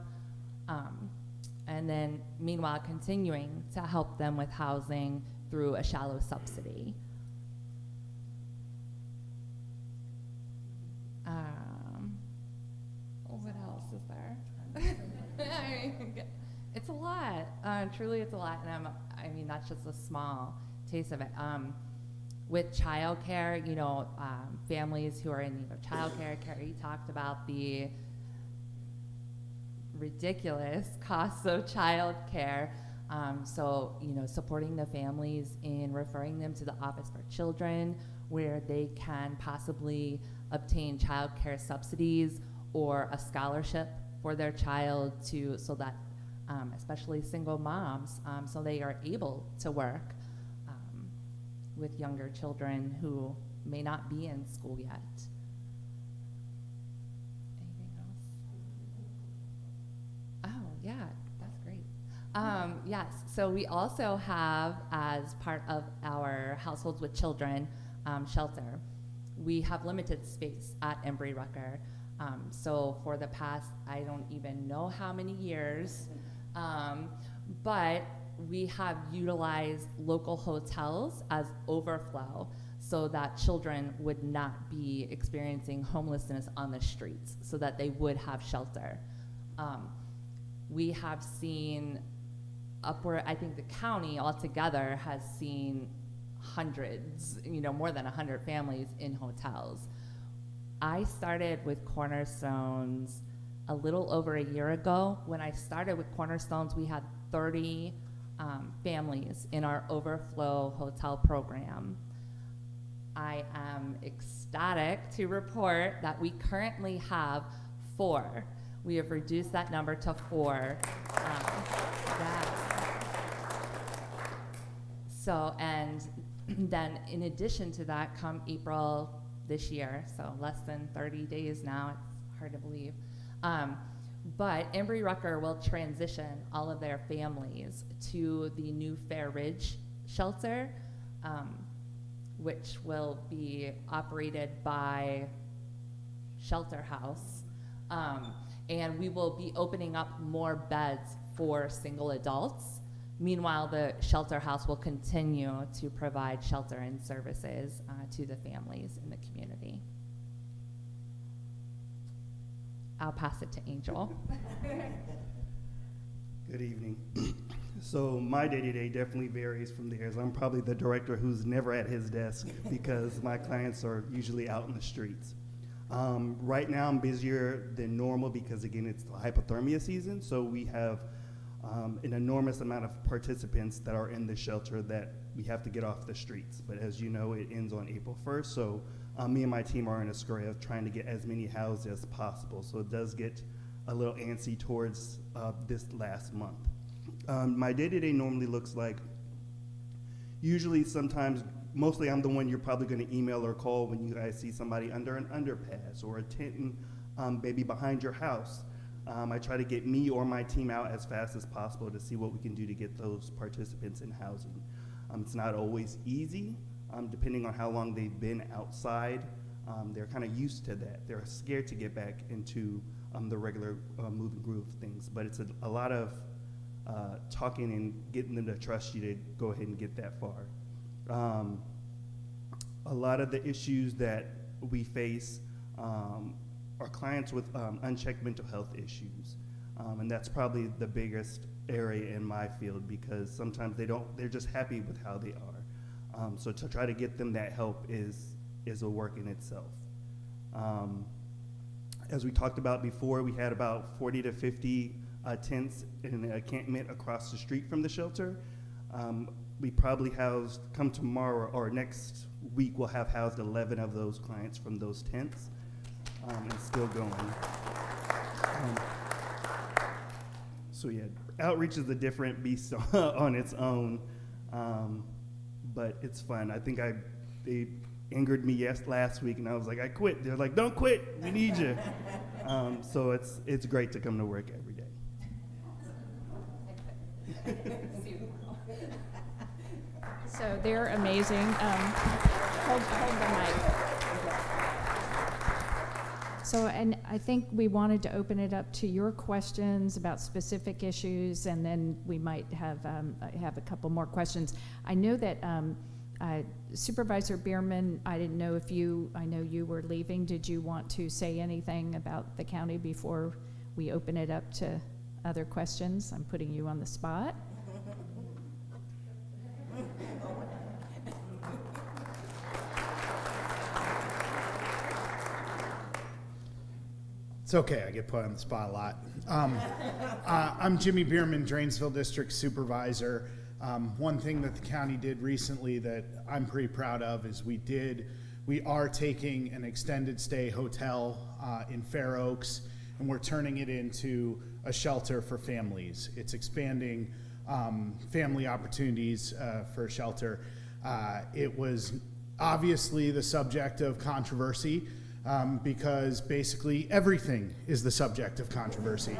And then, meanwhile, continuing to help them with housing through a shallow subsidy. What else is there? It's a lot. Truly, it's a lot, and that's just a small taste of it. With childcare, families who are in need of childcare, Kerrie talked about the ridiculous costs of childcare. So, supporting the families in referring them to the Office for Children, where they can possibly obtain childcare subsidies or a scholarship for their child so that, especially single moms, so they are able to work with younger children who may not be in school yet. Anything else? Oh, yeah, that's great. Yes, so we also have, as part of our Households with Children shelter, we have limited space at Embry-Rucker. So for the past, I don't even know how many years, but we have utilized local hotels as overflow so that children would not be experiencing homelessness on the streets, so that they would have shelter. We have seen upward, I think the county altogether has seen hundreds, more than 100 families in hotels. I started with Cornerstones a little over a year ago. When I started with Cornerstones, we had 30 families in our overflow hotel program. I am ecstatic to report that we currently have 4. We have reduced that number to 4. So, and then in addition to that, come April this year, so less than 30 days now, it's hard to believe, but Embry-Rucker will transition all of their families to the new Fair Ridge shelter, which will be operated by Shelter House, and we will be opening up more beds for single adults. Meanwhile, the Shelter House will continue to provide shelter and services to the families in the community. I'll pass it to Angel. Good evening. So my day-to-day definitely varies from theirs. I'm probably the director who's never at his desk because my clients are usually out in the streets. Right now I'm busier than normal because, again, it's the hypothermia season, so we have an enormous amount of participants that are in the shelter that we have to get off the streets. But as you know, it ends on April 1st, so me and my team are in a scurry of trying to get as many housed as possible. So it does get a little antsy towards this last month. My day-to-day normally looks like, usually sometimes, mostly I'm the one you're probably going to email or call when you guys see somebody under an underpass or a tent maybe behind your house. I try to get me or my team out as fast as possible to see what we can do to get those participants in housing. It's not always easy, depending on how long they've been outside. They're kind of used to that. They're scared to get back into the regular moving groove of things, but it's a lot of talking and getting them to trust you to go ahead and get that far. A lot of the issues that we face are clients with unchecked mental health issues, and that's probably the biggest area in my field, because sometimes they're just happy with how they are. So to try to get them that help is a work in itself. As we talked about before, we had about 40 to 50 tents in an encampment across the street from the shelter. We probably housed, come tomorrow or next week, we'll have housed 11 of those clients from those tents, and still going. So yeah, outreach is a different beast on its own, but it's fun. I think they angered me last week, and I was like, I quit. They're like, don't quit, we need you. So it's great to come to work every day. So they're amazing. Hold the mic. So, and I think we wanted to open it up to your questions about specific issues, and then we might have a couple more questions. I know that Supervisor Bierman, I didn't know if I know you were leaving. Did you want to say anything about the county before we open it up to other questions? I'm putting you on the spot. It's okay, I get put on the spot a lot. I'm Jimmy Bierman, Drainsville District Supervisor. One thing that the county did recently that I'm pretty proud of is we are taking an extended stay hotel in Fair Oaks, and we're turning it into a shelter for families. It's expanding family opportunities for a shelter. It was obviously the subject of controversy, because basically everything is the subject of controversy.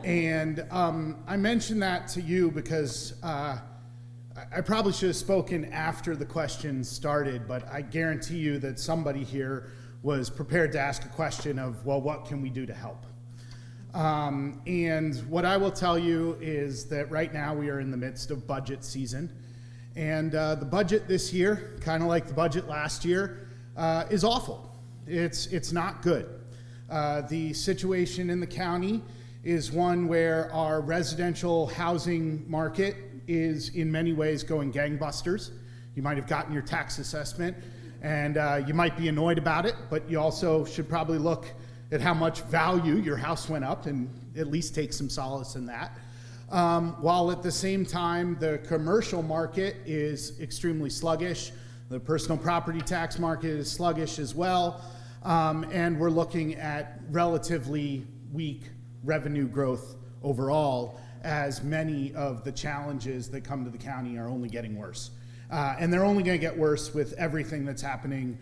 And I mention that to you because I probably should have spoken after the questions started, but I guarantee you that somebody here was prepared to ask a question of, well, what can we do to help? And what I will tell you is that right now we are in the midst of budget season. And the budget this year, kind of like the budget last year, is awful. It's not good. The situation in the county is one where our residential housing market is in many ways going gangbusters. You might have gotten your tax assessment, and you might be annoyed about it, but you also should probably look at how much value your house went up and at least take some solace in that. While at the same time, the commercial market is extremely sluggish. The personal property tax market is sluggish as well, and we're looking at relatively weak revenue growth overall, as many of the challenges that come to the county are only getting worse. And they're only going to get worse with everything that's happening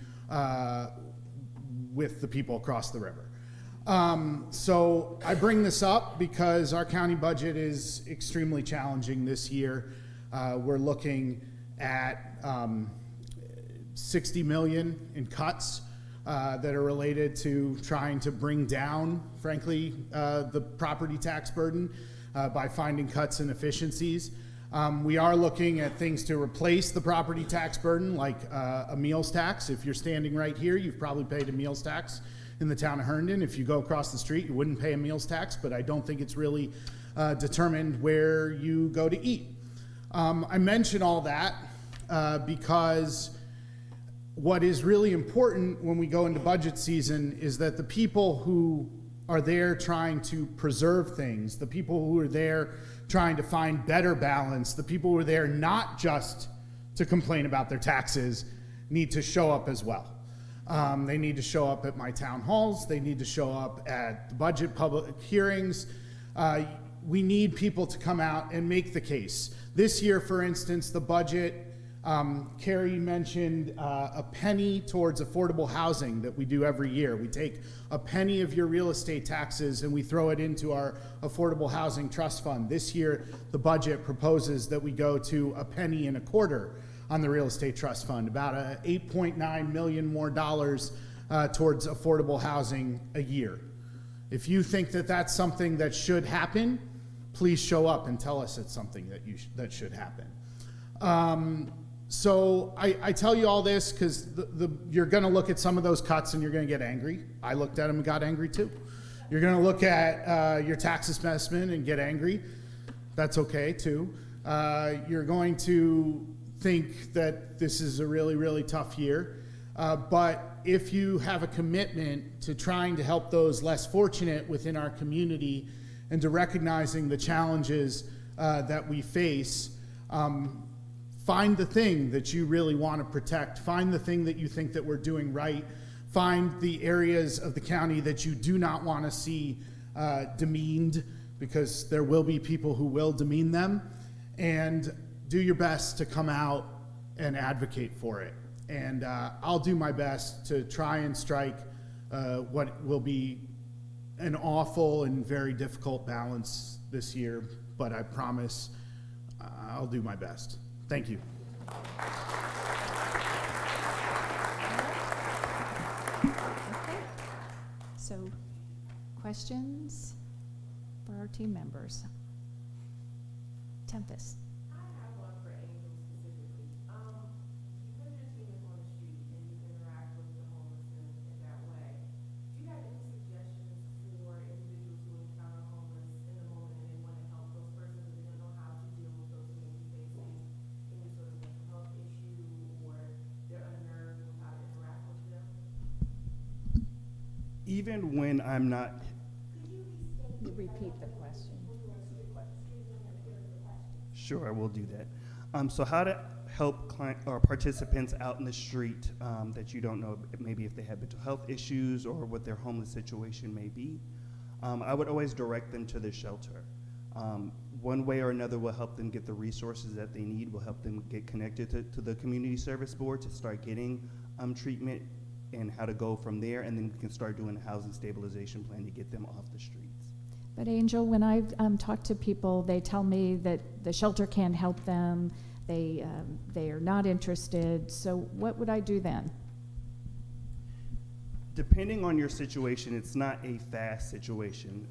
with the people across the river. So I bring this up because our county budget is extremely challenging this year. We're looking at $60 million in cuts that are related to trying to bring down, frankly, the property tax burden by finding cuts and efficiencies. We are looking at things to replace the property tax burden, like a meals tax. If you're standing right here, you've probably paid a meals tax in the town of Herndon. If you go across the street, you wouldn't pay a meals tax, but I don't think it's really determined where you go to eat. I mention all that because what is really important when we go into budget season is that the people who are there trying to preserve things, the people who are there trying to find better balance, the people who are there not just to complain about their taxes, need to show up as well. They need to show up at my town halls. They need to show up at the budget public hearings. We need people to come out and make the case. This year, for instance, the budget, Kerrie mentioned a penny towards affordable housing that we do every year. We take a penny of your real estate taxes and we throw it into our affordable housing trust fund. This year, the budget proposes that we go to a penny and a quarter on the real estate trust fund, about $8.9 million more towards affordable housing a year. If you think that that's something that should happen, please show up and tell us it's something that should happen. So I tell you all this because you're going to look at some of those cuts and you're going to get angry. I looked at them and got angry too. You're going to look at your tax assessment and get angry. That's okay too. You're going to think that this is a really, really tough year. But if you have a commitment to trying to help those less fortunate within our community and to recognizing the challenges that we face, find the thing that you really want to protect. Find the thing that you think that we're doing right. Find the areas of the county that you do not want to see demeaned, because there will be people who will demean them, and do your best to come out and advocate for it. And I'll do my best to try and strike what will be an awful and very difficult balance this year, but I promise I'll do my best. Thank you. Okay. So, questions for our team members? Tempest. I have one for Angel specifically. Because your team is on the street and you interact with the homeless in that way, do you have any suggestions for individuals who encounter homeless in the moment and they want to help those persons and they don't know how to deal with those who may be facing any sort of mental health issue or they're unnerved with how to interact with them? Even when I'm not, Repeat the question. sure, I will do that. So how to help client or participants out in the street that you don't know, maybe if they have mental health issues or what their homeless situation may be. I would always direct them to the shelter. One way or another will help them get the resources that they need, will help them get connected to the community service board to start getting treatment and how to go from there, and then we can start doing a housing stabilization plan to get them off the streets. But Angel, when I've talked to people, they tell me that the shelter can't help them. They are not interested. So what would I do then? Depending on your situation, it's not a fast situation.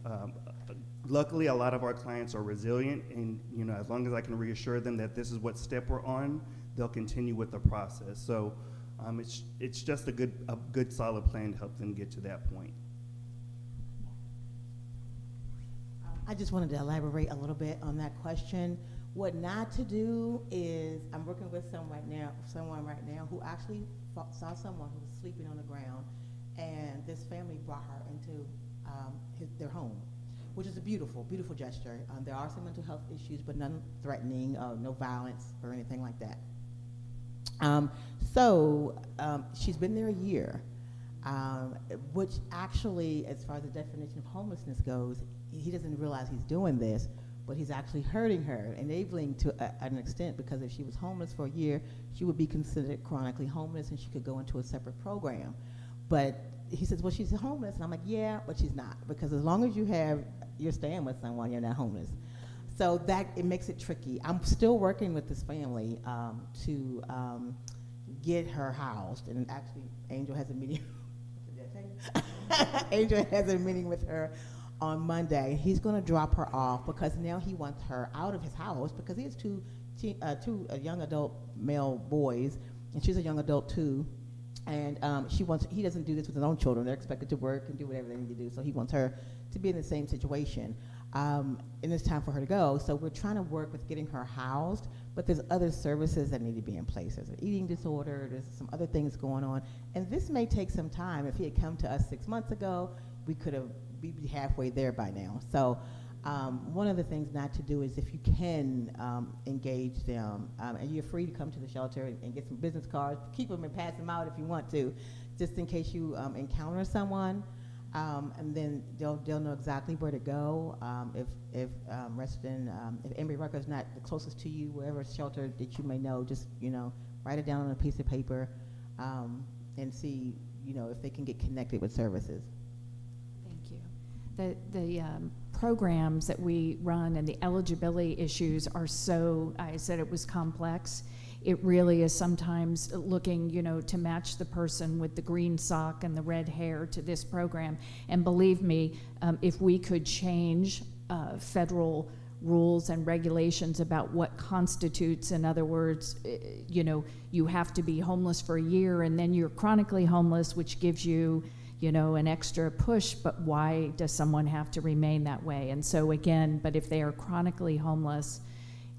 Luckily, a lot of our clients are resilient, and as long as I can reassure them that this is what step we're on, they'll continue with the process. So it's just a good solid plan to help them get to that point. I just wanted to elaborate a little bit on that question. What not to do is, I'm working with someone right now who actually saw someone who was sleeping on the ground, and this family brought her into their home, which is a beautiful, beautiful gesture. There are some mental health issues, but none threatening, no violence or anything like that. She's been there a year, which actually, as far as the definition of homelessness goes, he doesn't realize he's doing this, but he's actually hurting her, enabling to an extent, because if she was homeless for a year, she would be considered chronically homeless and she could go into a separate program. But he says, well, she's homeless. And I'm like, yeah, but she's not, because as long as you're staying with someone, you're not homeless. So that, it makes it tricky. I'm still working with this family to get her housed, and actually Angel has a meeting. Angel has a meeting with her on Monday. He's going to drop her off because now he wants her out of his house, because he has two young adult male boys, and she's a young adult too. And he doesn't do this with his own children. They're expected to work and do whatever they need to do. So he wants her to be in the same situation. And it's time for her to go. So we're trying to work with getting her housed, but there's other services that need to be in place. There's an eating disorder, there's some other things going on. And this may take some time. If he had come to us 6 months ago, we could have be halfway there by now. So one of the things not to do is, if you can engage them, and you're free to come to the shelter and get some business cards, keep them and pass them out if you want to just in case you encounter someone, and then they'll know exactly where to go. If Embry Rucker is not the closest to you, wherever shelter that you may know, just write it down on a piece of paper, and see if they can get connected with services. Thank you. The programs that we run and the eligibility issues are so, I said it was complex. It really is sometimes looking, to match the person with the green sock and the red hair to this program. And believe me, if we could change federal rules and regulations about what constitutes, in other words, you have to be homeless for a year and then you're chronically homeless, which gives you, an extra push, but why does someone have to remain that way? And so again, but if they are chronically homeless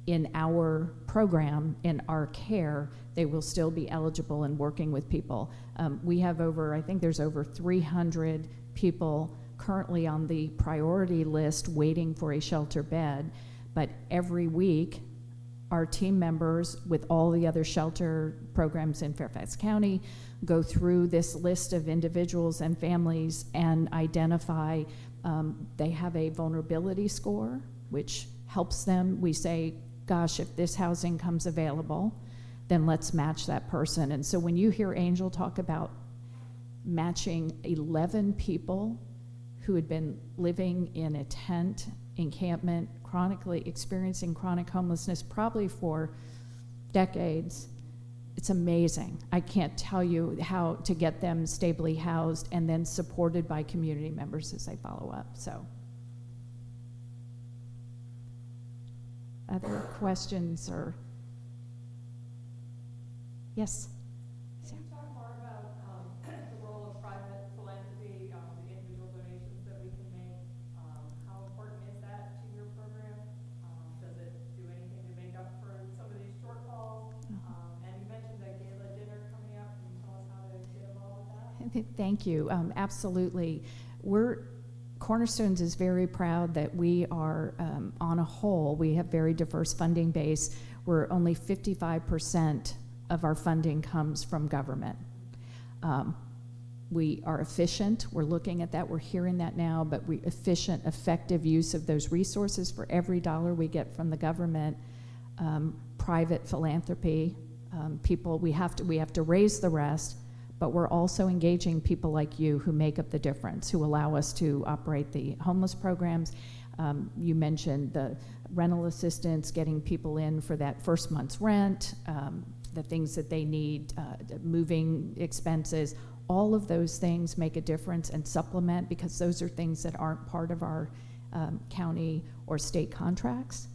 in our program, in our care, they will still be eligible and working with people. We have I think there's over 300 people currently on the priority list waiting for a shelter bed, but every week our team members with all the other shelter programs in Fairfax County go through this list of individuals and families and identify, they have a vulnerability score, which helps them. We say, gosh, if this housing comes available, then let's match that person. And so when you hear Angel talk about matching 11 people who had been living in a tent encampment, chronically experiencing chronic homelessness, probably for decades, it's amazing. I can't tell you how to get them stably housed and then supported by community members as they follow up. So, other questions or? Yes? Can you talk more about the role of private philanthropy, the individual donations that we can make? How important is that to your program? Does it do anything to make up for some of these shortfalls? And you mentioned the gala dinner coming up. Can you tell us how to get involved with that? Thank you. Absolutely. Cornerstones is very proud that we are, on a whole, we have very diverse funding base where only 55% of our funding comes from government. We are efficient. We're looking at that. We're hearing that now, but efficient, effective use of those resources for every dollar we get from the government. Private philanthropy, people, we have to raise the rest, but we're also engaging people like you who make up the difference, who allow us to operate the homeless programs. You mentioned the rental assistance, getting people in for that first month's rent, the things that they need, moving expenses. All of those things make a difference and supplement, because those are things that aren't part of our county or state contracts.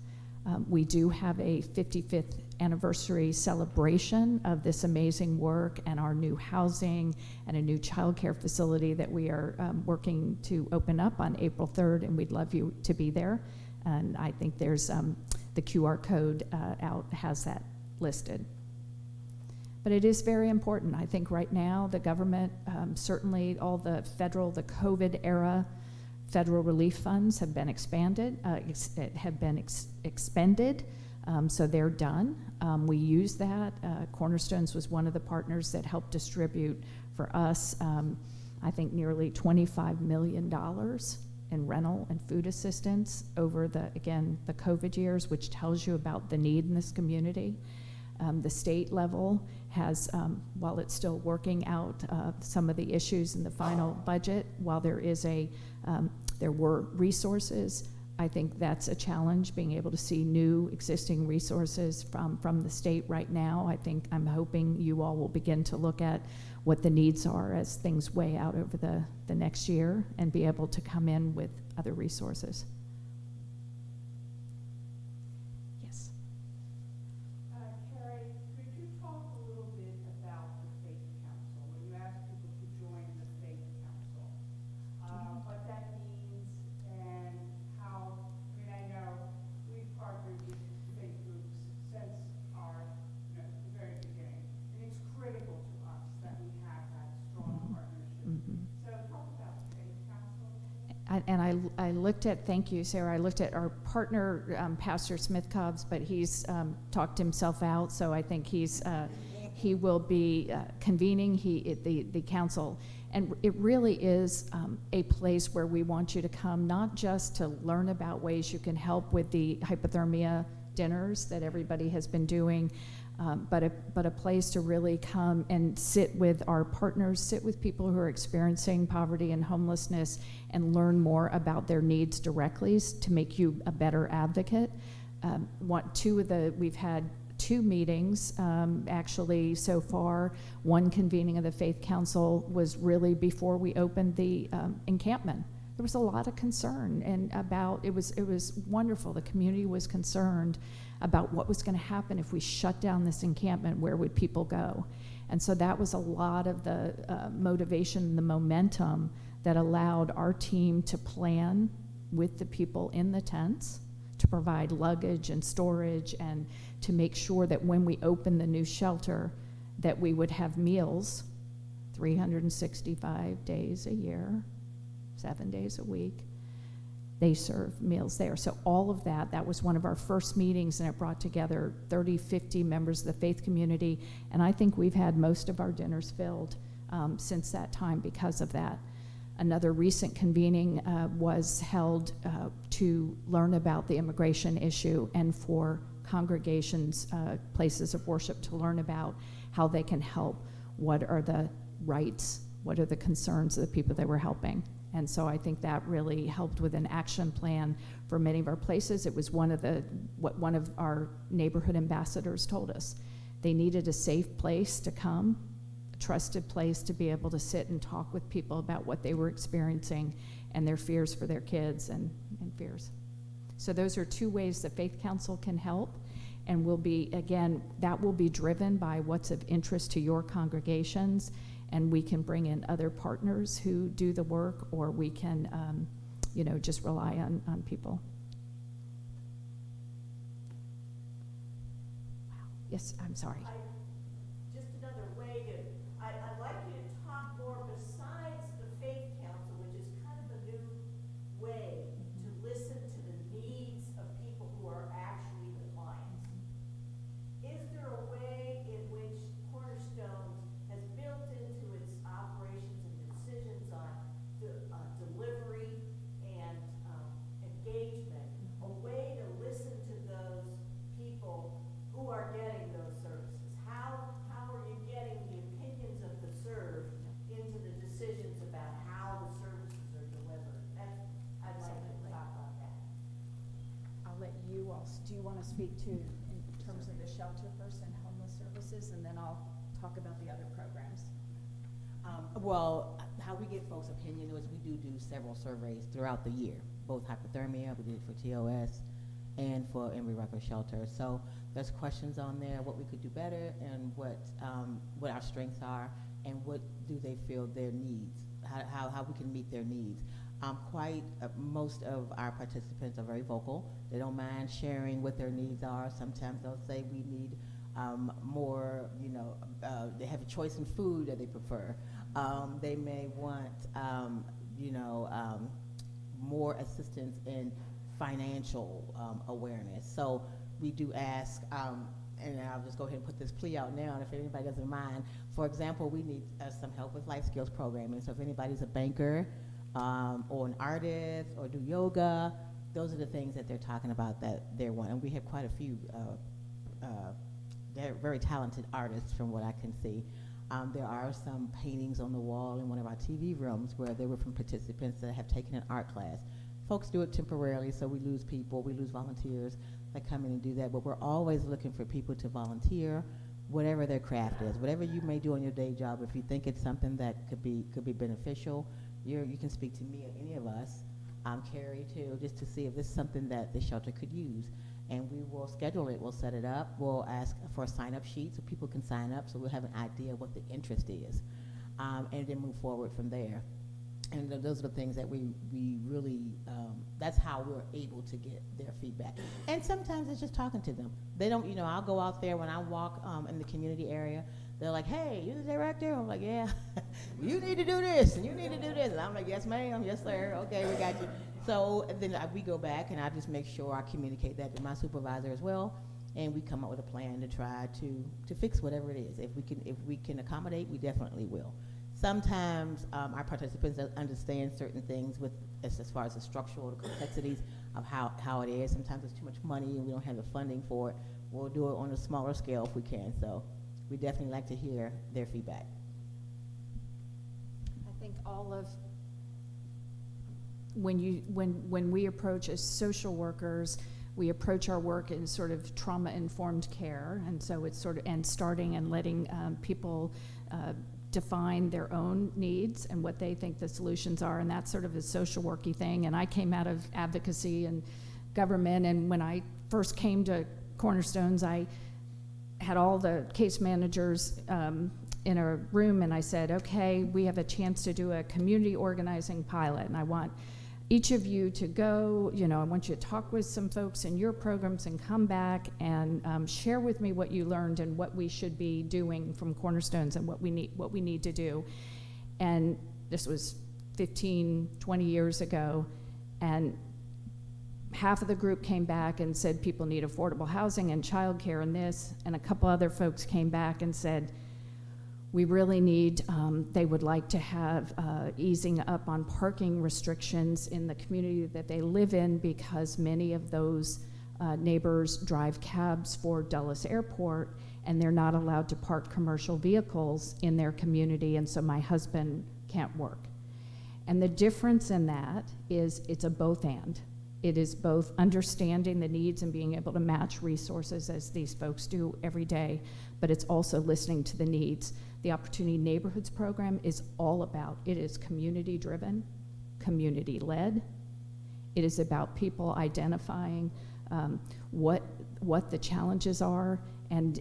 We do have a 55th anniversary celebration of this amazing work and our new housing and a new child care facility that we are working to open up on April 3rd, and we'd love you to be there. And I think there's the QR code out has that listed. But it is very important. I think right now the government, certainly all the COVID era federal relief funds have been expanded, expended, so they're done. We use that. Cornerstones was one of the partners that helped distribute for us, I think nearly $25 million in rental and food assistance over the COVID years, which tells you about the need in this community. The state level has, while it's still working out some of the issues in the final budget, while there were resources, I think that's a challenge, being able to see new existing resources from the state right now. I'm hoping you all will begin to look at what the needs are as things weigh out over the next year and be able to come in with other resources. Yes. Kerrie, could you talk a little bit about the Faith Council? When you ask people to join the Faith Council, what that means and how, I know we've partnered with faith groups since the very beginning, and it's critical to us that we have that strong partnership. Mm-hmm. So talk about the Faith Council. I looked at, thank you, Sarah, I looked at our partner, Pastor Smith Cobbs, but he's talked himself out, so I think he's he will be convening the council. And it really is a place where we want you to come, not just to learn about ways you can help with the hypothermia dinners that everybody has been doing, but a place to really come and sit with our partners, sit with people who are experiencing poverty and homelessness, and learn more about their needs directly to make you a better advocate. We've had 2 meetings actually so far. One convening of the Faith Council was really before we opened the encampment. There was a lot of concern and it was wonderful. The community was concerned about what was going to happen if we shut down this encampment. Where would people go? And so that was a lot of the motivation, the momentum that allowed our team to plan with the people in the tents, to provide luggage and storage, and to make sure that when we open the new shelter, that we would have meals 365 days a year, 7 days a week. They serve meals there. So all of that was one of our first meetings, and it brought together 30, 50 members of the faith community. And I think we've had most of our dinners filled since that time because of that. Another recent convening was held to learn about the immigration issue, and for congregations, places of worship, to learn about how they can help. What are the rights? What are the concerns of the people that we're helping? And so I think that really helped with an action plan for many of our places. It was what one of our neighborhood ambassadors told us. They needed a safe place to come, a trusted place to be able to sit and talk with people about what they were experiencing and their fears for their kids and fears. So those are 2 ways the Faith Council can help, and that will be driven by what's of interest to your congregations, and we can bring in other partners who do the work, or we can just rely on people. Wow. Yes, I'm sorry. Just another way I'd like you to talk more besides the Faith Council, which is kind of a new way to listen to the needs of people who are actually the clients. Is there a way in which Cornerstones has built into its operations and decisions on delivery and engagement, a way to listen to those people who are getting those services? How are you getting the opinions of the served into the decisions about how the services are delivered? I'd like to talk about that. I'll let you all. Do you want to speak to in terms of the shelter first and homeless services, and then I'll talk about the other programs? Well, how we get folks' opinion is we do several surveys throughout the year, both hypothermia, we did it for TOS, and for Emory Rucker Shelter. So there's questions on there, what we could do better, and what our strengths are, and what do they feel their needs, how we can meet their needs. Most of our participants are very vocal. They don't mind sharing what their needs are. Sometimes they'll say we need more, they have a choice in food that they prefer. They may want, more assistance in financial awareness. So we do ask, and I'll just go ahead and put this plea out now, and if anybody doesn't mind, for example, we need some help with life skills programming. So if anybody's a banker or an artist or do yoga, those are the things that they're talking about that they're wanting. And we have quite a few they're very talented artists from what I can see. There are some paintings on the wall in one of our TV rooms where they were from participants that have taken an art class. Folks do it temporarily, so we lose people, we lose volunteers that come in and do that, but we're always looking for people to volunteer, whatever their craft is, whatever you may do on your day job. If you think it's something that could be beneficial, you can speak to me or any of us, Kerrie too, just to see if this is something that the shelter could use. And we will schedule it, we'll set it up, we'll ask for a sign-up sheet so people can sign up, so we'll have an idea of what the interest is, and then move forward from there. And those are the things that we really, that's how we're able to get their feedback. And sometimes it's just talking to them. They don't, I'll go out there when I walk in the community area, they're like, hey, you're the director? I'm like, yeah, you need to do this, and you need to do this. And I'm like, yes, ma'am, yes, sir, okay, we got you. So then we go back, and I just make sure I communicate that to my supervisor as well. and we come up with a plan to try to fix whatever it is. If we can accommodate, we definitely will. Sometimes our participants don't understand certain things as far as the structural complexities of how it is. Sometimes it's too much money and we don't have the funding for it. We'll do it on a smaller scale if we can. So we definitely like to hear their feedback. I think all of when we approach as social workers, we approach our work in sort of trauma-informed care, and so it's sort of starting and letting people define their own needs and what they think the solutions are, and that's sort of a social worky thing. And I came out of advocacy and government, and when I first came to Cornerstones, I had all the case managers in a room, and I said, okay, we have a chance to do a community organizing pilot, and I want each of you to go, I want you to talk with some folks in your programs and come back and share with me what you learned and what we should be doing from Cornerstones and what we need to do. And this was 15, 20 years ago, and half of the group came back and said people need affordable housing and childcare and this, and a couple other folks came back and said, we really need, they would like to have easing up on parking restrictions in the community that they live in, because many of those neighbors drive cabs for Dulles Airport and they're not allowed to park commercial vehicles in their community, and so my husband can't work. And the difference in that is it's a both and. It is both understanding the needs and being able to match resources as these folks do every day, but it's also listening to the needs. The Opportunity Neighborhoods program is all about, it is community driven, community led. It is about people identifying what the challenges are, and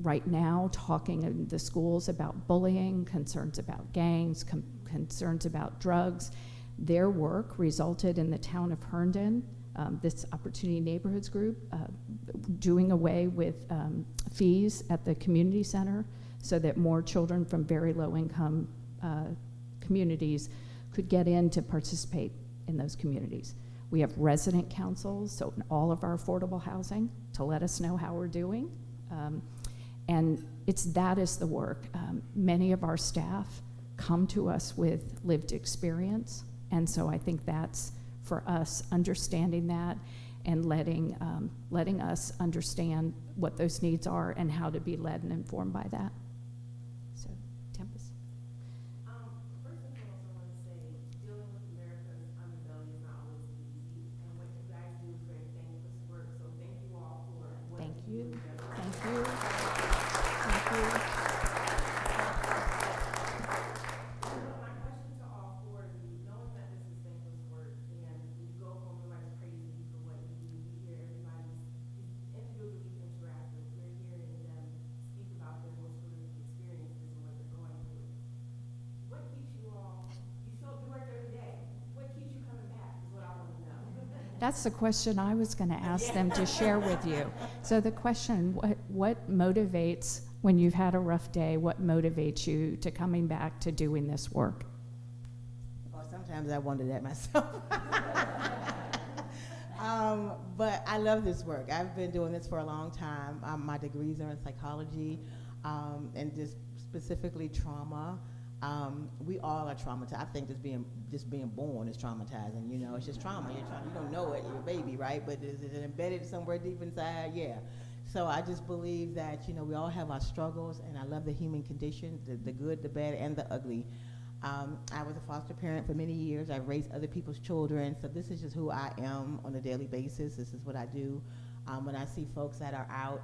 right now talking in the schools about bullying, concerns about gangs, concerns about drugs. Their work resulted in the town of Herndon, this Opportunity Neighborhoods group, doing away with fees at the community center so that more children from very low income communities could get in to participate in those communities. We have resident councils, so in all of our affordable housing, to let us know how we're doing. And that is the work. Many of our staff come to us with lived experience, and so I think that's, for us, understanding that and letting us understand what those needs are and how to be led and informed by that. So, Tempest. First and foremost, I want to say dealing with America's underbelly is not always easy, and what you guys do is very thankless work. So thank you all for what Thank you you. do. Thank you. Thank you. My question to all four of you, knowing that this is thankless work, and when you go home, everybody's praising you for what you do. We hear everybody's individuals that we interact with. We're hearing them speak about their most horrific experiences and what they're going through. What keeps you all? You show up to work every day. What keeps you coming back? Is what I want to know. That's the question I was going to ask them to share with you. So the question, what motivates, when you've had a rough day, what motivates you to coming back to doing this work? Or sometimes I wonder that myself. But I love this work. I've been doing this for a long time. My degrees are in psychology, and just specifically trauma. We all are traumatized. I think just being born is traumatizing. It's just trauma. You don't know it. You're a baby, right? But is it embedded somewhere deep inside? Yeah. So I just believe that we all have our struggles, and I love the human condition, the good, the bad, and the ugly. I was a foster parent for many years. I've raised other people's children, so this is just who I am on a daily basis. This is what I do. When I see folks that are out,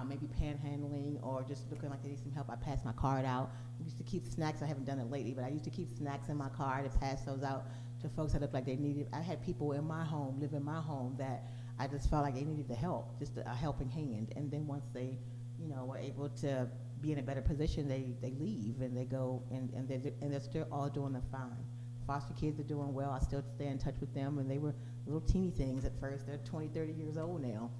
maybe panhandling or just looking like they need some help, I pass my card out. I used to keep snacks. I haven't done it lately, but I used to keep snacks in my car to pass those out to folks that looked like they needed. I had people in my home, live in my home, that I just felt like they needed the help, just a helping hand. And then once they, were able to be in a better position, they leave and they go, and they're still all doing fine. Foster kids are doing well. I still stay in touch with them, and they were little teeny things at first. They're 20, 30 years old now.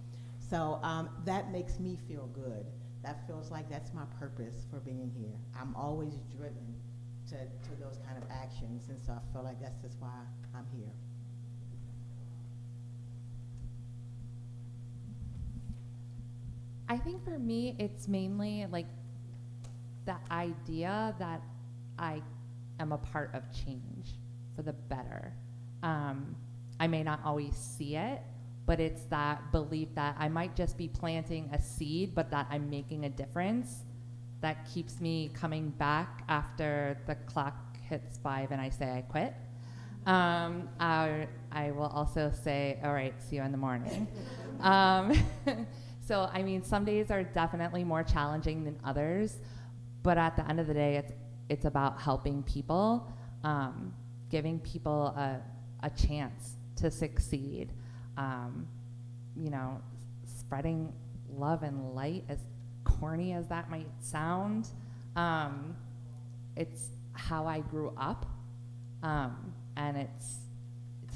So that makes me feel good. That feels like that's my purpose for being here. I'm always driven to those kind of actions, and so I feel like that's just why I'm here. I think for me, it's mainly like the idea that I am a part of change for the better. I may not always see it, but it's that belief that I might just be planting a seed, but that I'm making a difference that keeps me coming back after the clock hits 5 and I say I quit. I will also say, all right, see you in the morning. So, I mean, some days are definitely more challenging than others, but at the end of the day, it's about helping people, giving people a chance to succeed, you know, spreading love and light, as corny as that might sound. It's how I grew up, and it's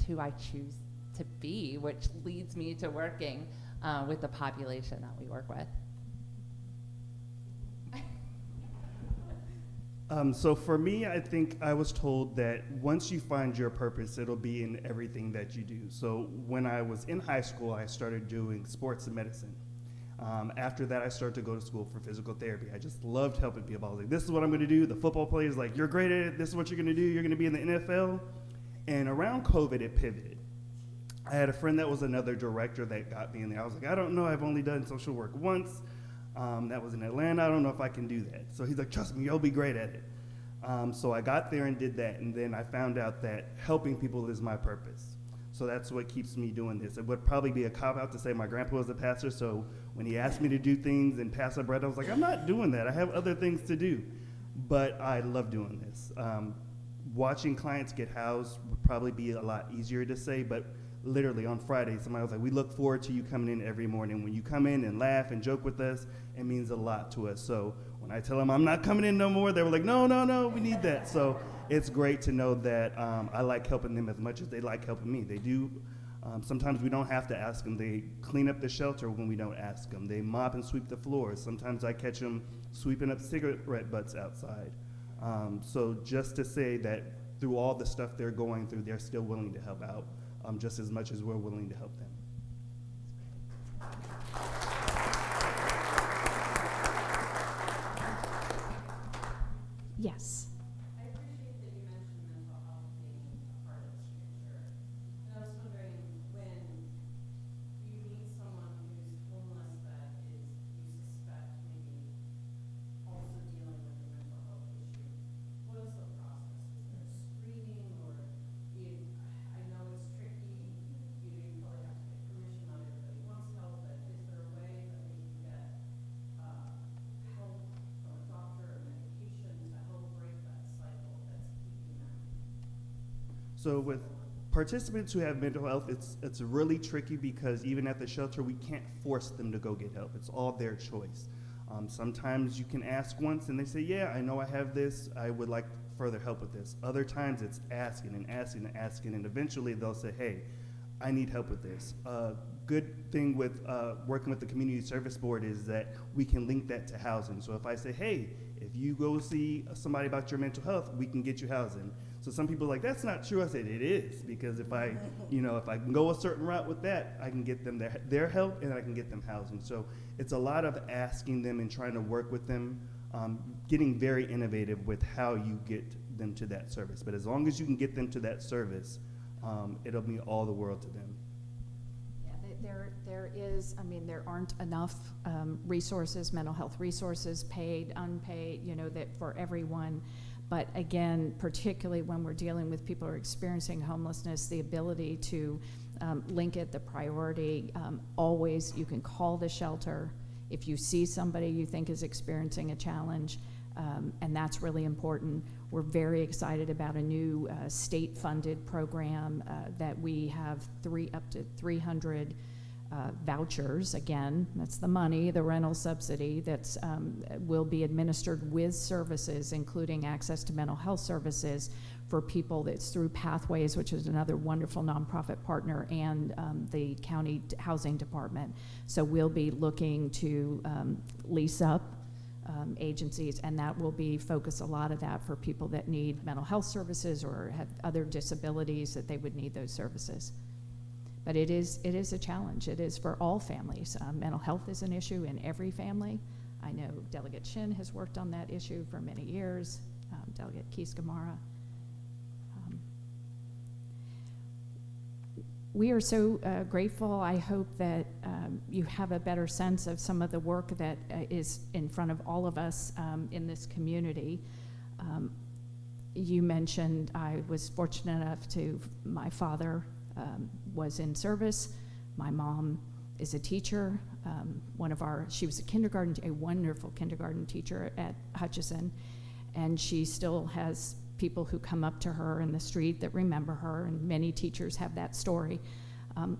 who I choose to be, which leads me to working with the population that we work with. So for me, I think I was told that once you find your purpose, it'll be in everything that you do. So when I was in high school, I started doing sports and medicine. After that, I started to go to school for physical therapy. I just loved helping people. I was like, this is what I'm going to do. The football players like, you're great at it. This is what you're going to do. You're going to be in the NFL. And around COVID, it pivoted. I had a friend that was another director that got me in there. I was like, I don't know. I've only done social work once. That was in Atlanta. I don't know if I can do that. So he's like, trust me, you'll be great at it. So I got there and did that. And then I found out that helping people is my purpose. So that's what keeps me doing this. It would probably be a cop-out to say my grandpa was a pastor, so when he asked me to do things and pass a bread, I was like, I'm not doing that. I have other things to do. But I love doing this. Watching clients get housed would probably be a lot easier to say, but literally on Friday, somebody was like, we look forward to you coming in every morning. When you come in and laugh and joke with us, it means a lot to us. So when I tell them I'm not coming in no more, they were like, no, we need that. So it's great to know that I like helping them as much as they like helping me. They do. Sometimes we don't have to ask them. They clean up the shelter when we don't ask them. They mop and sweep the floors. Sometimes I catch them sweeping up cigarette butts outside. So just to say that through all the stuff they're going through, they're still willing to help out just as much as we're willing to help them. Yes. I appreciate that you mentioned mental health being a part of this future. And I was wondering, when you meet someone who's homeless that is, you suspect maybe also dealing with a mental health issue, what is the process? Is there a screening, or I know it's tricky, you probably have to get permission, not everybody wants help, but is there a way that they can get help from a doctor or medication to help break that cycle that's keeping them? So with participants who have mental health, it's really tricky because even at the shelter, we can't force them to go get help. It's all their choice. Sometimes you can ask once and they say, yeah, I know I have this. I would like further help with this. Other times it's asking and asking and asking, and eventually they'll say, hey, I need help with this. Good thing with working with the Community Service Board is that we can link that to housing. So if I say, hey, if you go see somebody about your mental health, we can get you housing. So some people are like, that's not true. I said, it is, because if I can go a certain route with that, I can get them their help and I can get them housing. So it's a lot of asking them and trying to work with them, getting very innovative with how you get them to that service. But as long as you can get them to that service, it'll mean all the world to them. There aren't enough resources, mental health resources, paid, unpaid, that for everyone. But again, particularly when we're dealing with people who are experiencing homelessness, the ability to link it, the priority, always you can call the shelter if you see somebody you think is experiencing a challenge, and that's really important. We're very excited about a new state-funded program that we have up to 300 vouchers. Again, that's the money, the rental subsidy that's will be administered with services, including access to mental health services for people. That's through Pathways, which is another wonderful nonprofit partner, and the county housing department. So we'll be looking to lease up agencies, and that will be focus a lot of that for people that need mental health services or have other disabilities that they would need those services. But it is a challenge. It is for all families. Mental health is an issue in every family. I know Delegate Shin has worked on that issue for many years, Delegate Keys-Gamarra. We are so grateful. I hope that you have a better sense of some of the work that is in front of all of us in this community. You mentioned I was fortunate enough to, my father was in service. My mom is a teacher. She was a wonderful kindergarten teacher at Hutchison, and she still has people who come up to her in the street that remember her, and many teachers have that story.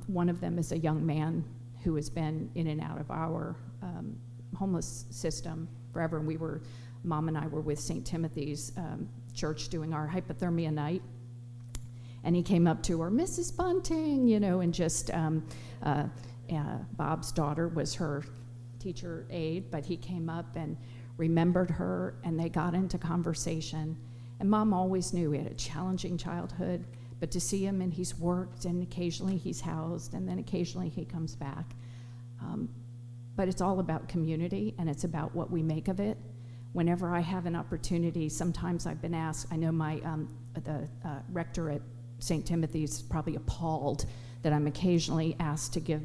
One of them is a young man who has been in and out of our homeless system forever, and Mom and I were with St. Timothy's Church doing our hypothermia night, and he came up to her, Mrs. Bunting, and just, Bob's daughter was her teacher aide, but he came up and remembered her, and they got into conversation. And Mom always knew he had a challenging childhood, but to see him, and he's worked, and occasionally he's housed, and then occasionally he comes back. But it's all about community, and it's about what we make of it. Whenever I have an opportunity, sometimes I've been asked, I know the rector at St. Timothy's probably appalled that I'm occasionally asked to give,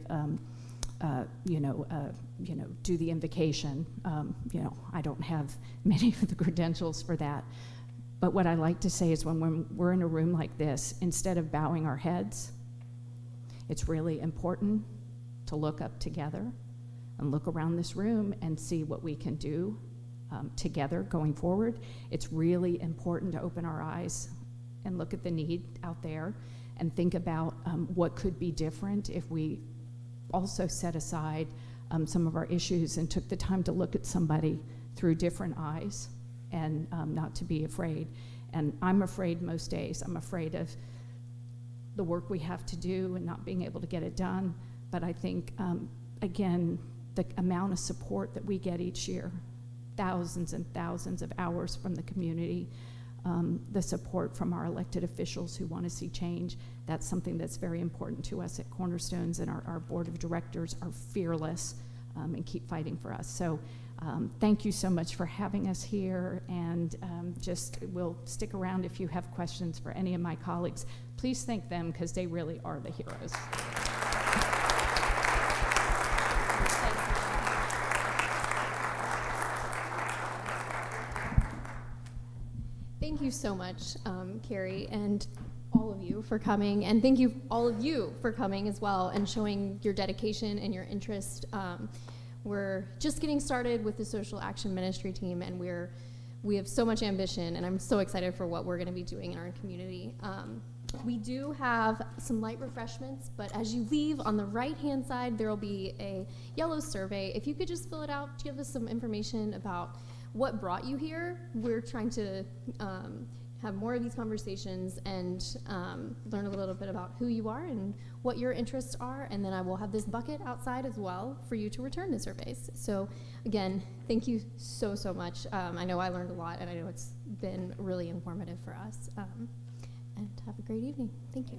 do the invocation. I don't have many of the credentials for that. But what I like to say is when we're in a room like this, instead of bowing our heads, it's really important to look up together and look around this room and see what we can do together going forward. It's really important to open our eyes and look at the need out there and think about what could be different if we also set aside some of our issues and took the time to look at somebody through different eyes and not to be afraid. And I'm afraid most days. I'm afraid of the work we have to do and not being able to get it done. But I think, again, the amount of support that we get each year, thousands and thousands of hours from the community, the support from our elected officials who want to see change, that's something that's very important to us at Cornerstones, and our board of directors are fearless and keep fighting for us. So thank you so much for having us here, and we'll stick around if you have questions for any of my colleagues. Please thank them, because they really are the heroes. Thank you so much, Kerrie, and all of you for coming, and thank you all of you for coming as well and showing your dedication and your interest. We're just getting started with the Social Action Ministry team, and we have so much ambition, and I'm so excited for what we're going to be doing in our community. We do have some light refreshments, but as you leave, on the right-hand side, there will be a yellow survey. If you could just fill it out, give us some information about what brought you here. We're trying to have more of these conversations and learn a little bit about who you are and what your interests are, and then I will have this bucket outside as well for you to return the surveys. So again, thank you so much. I know I learned a lot, and I know it's been really informative for us. And have a great evening. Thank you.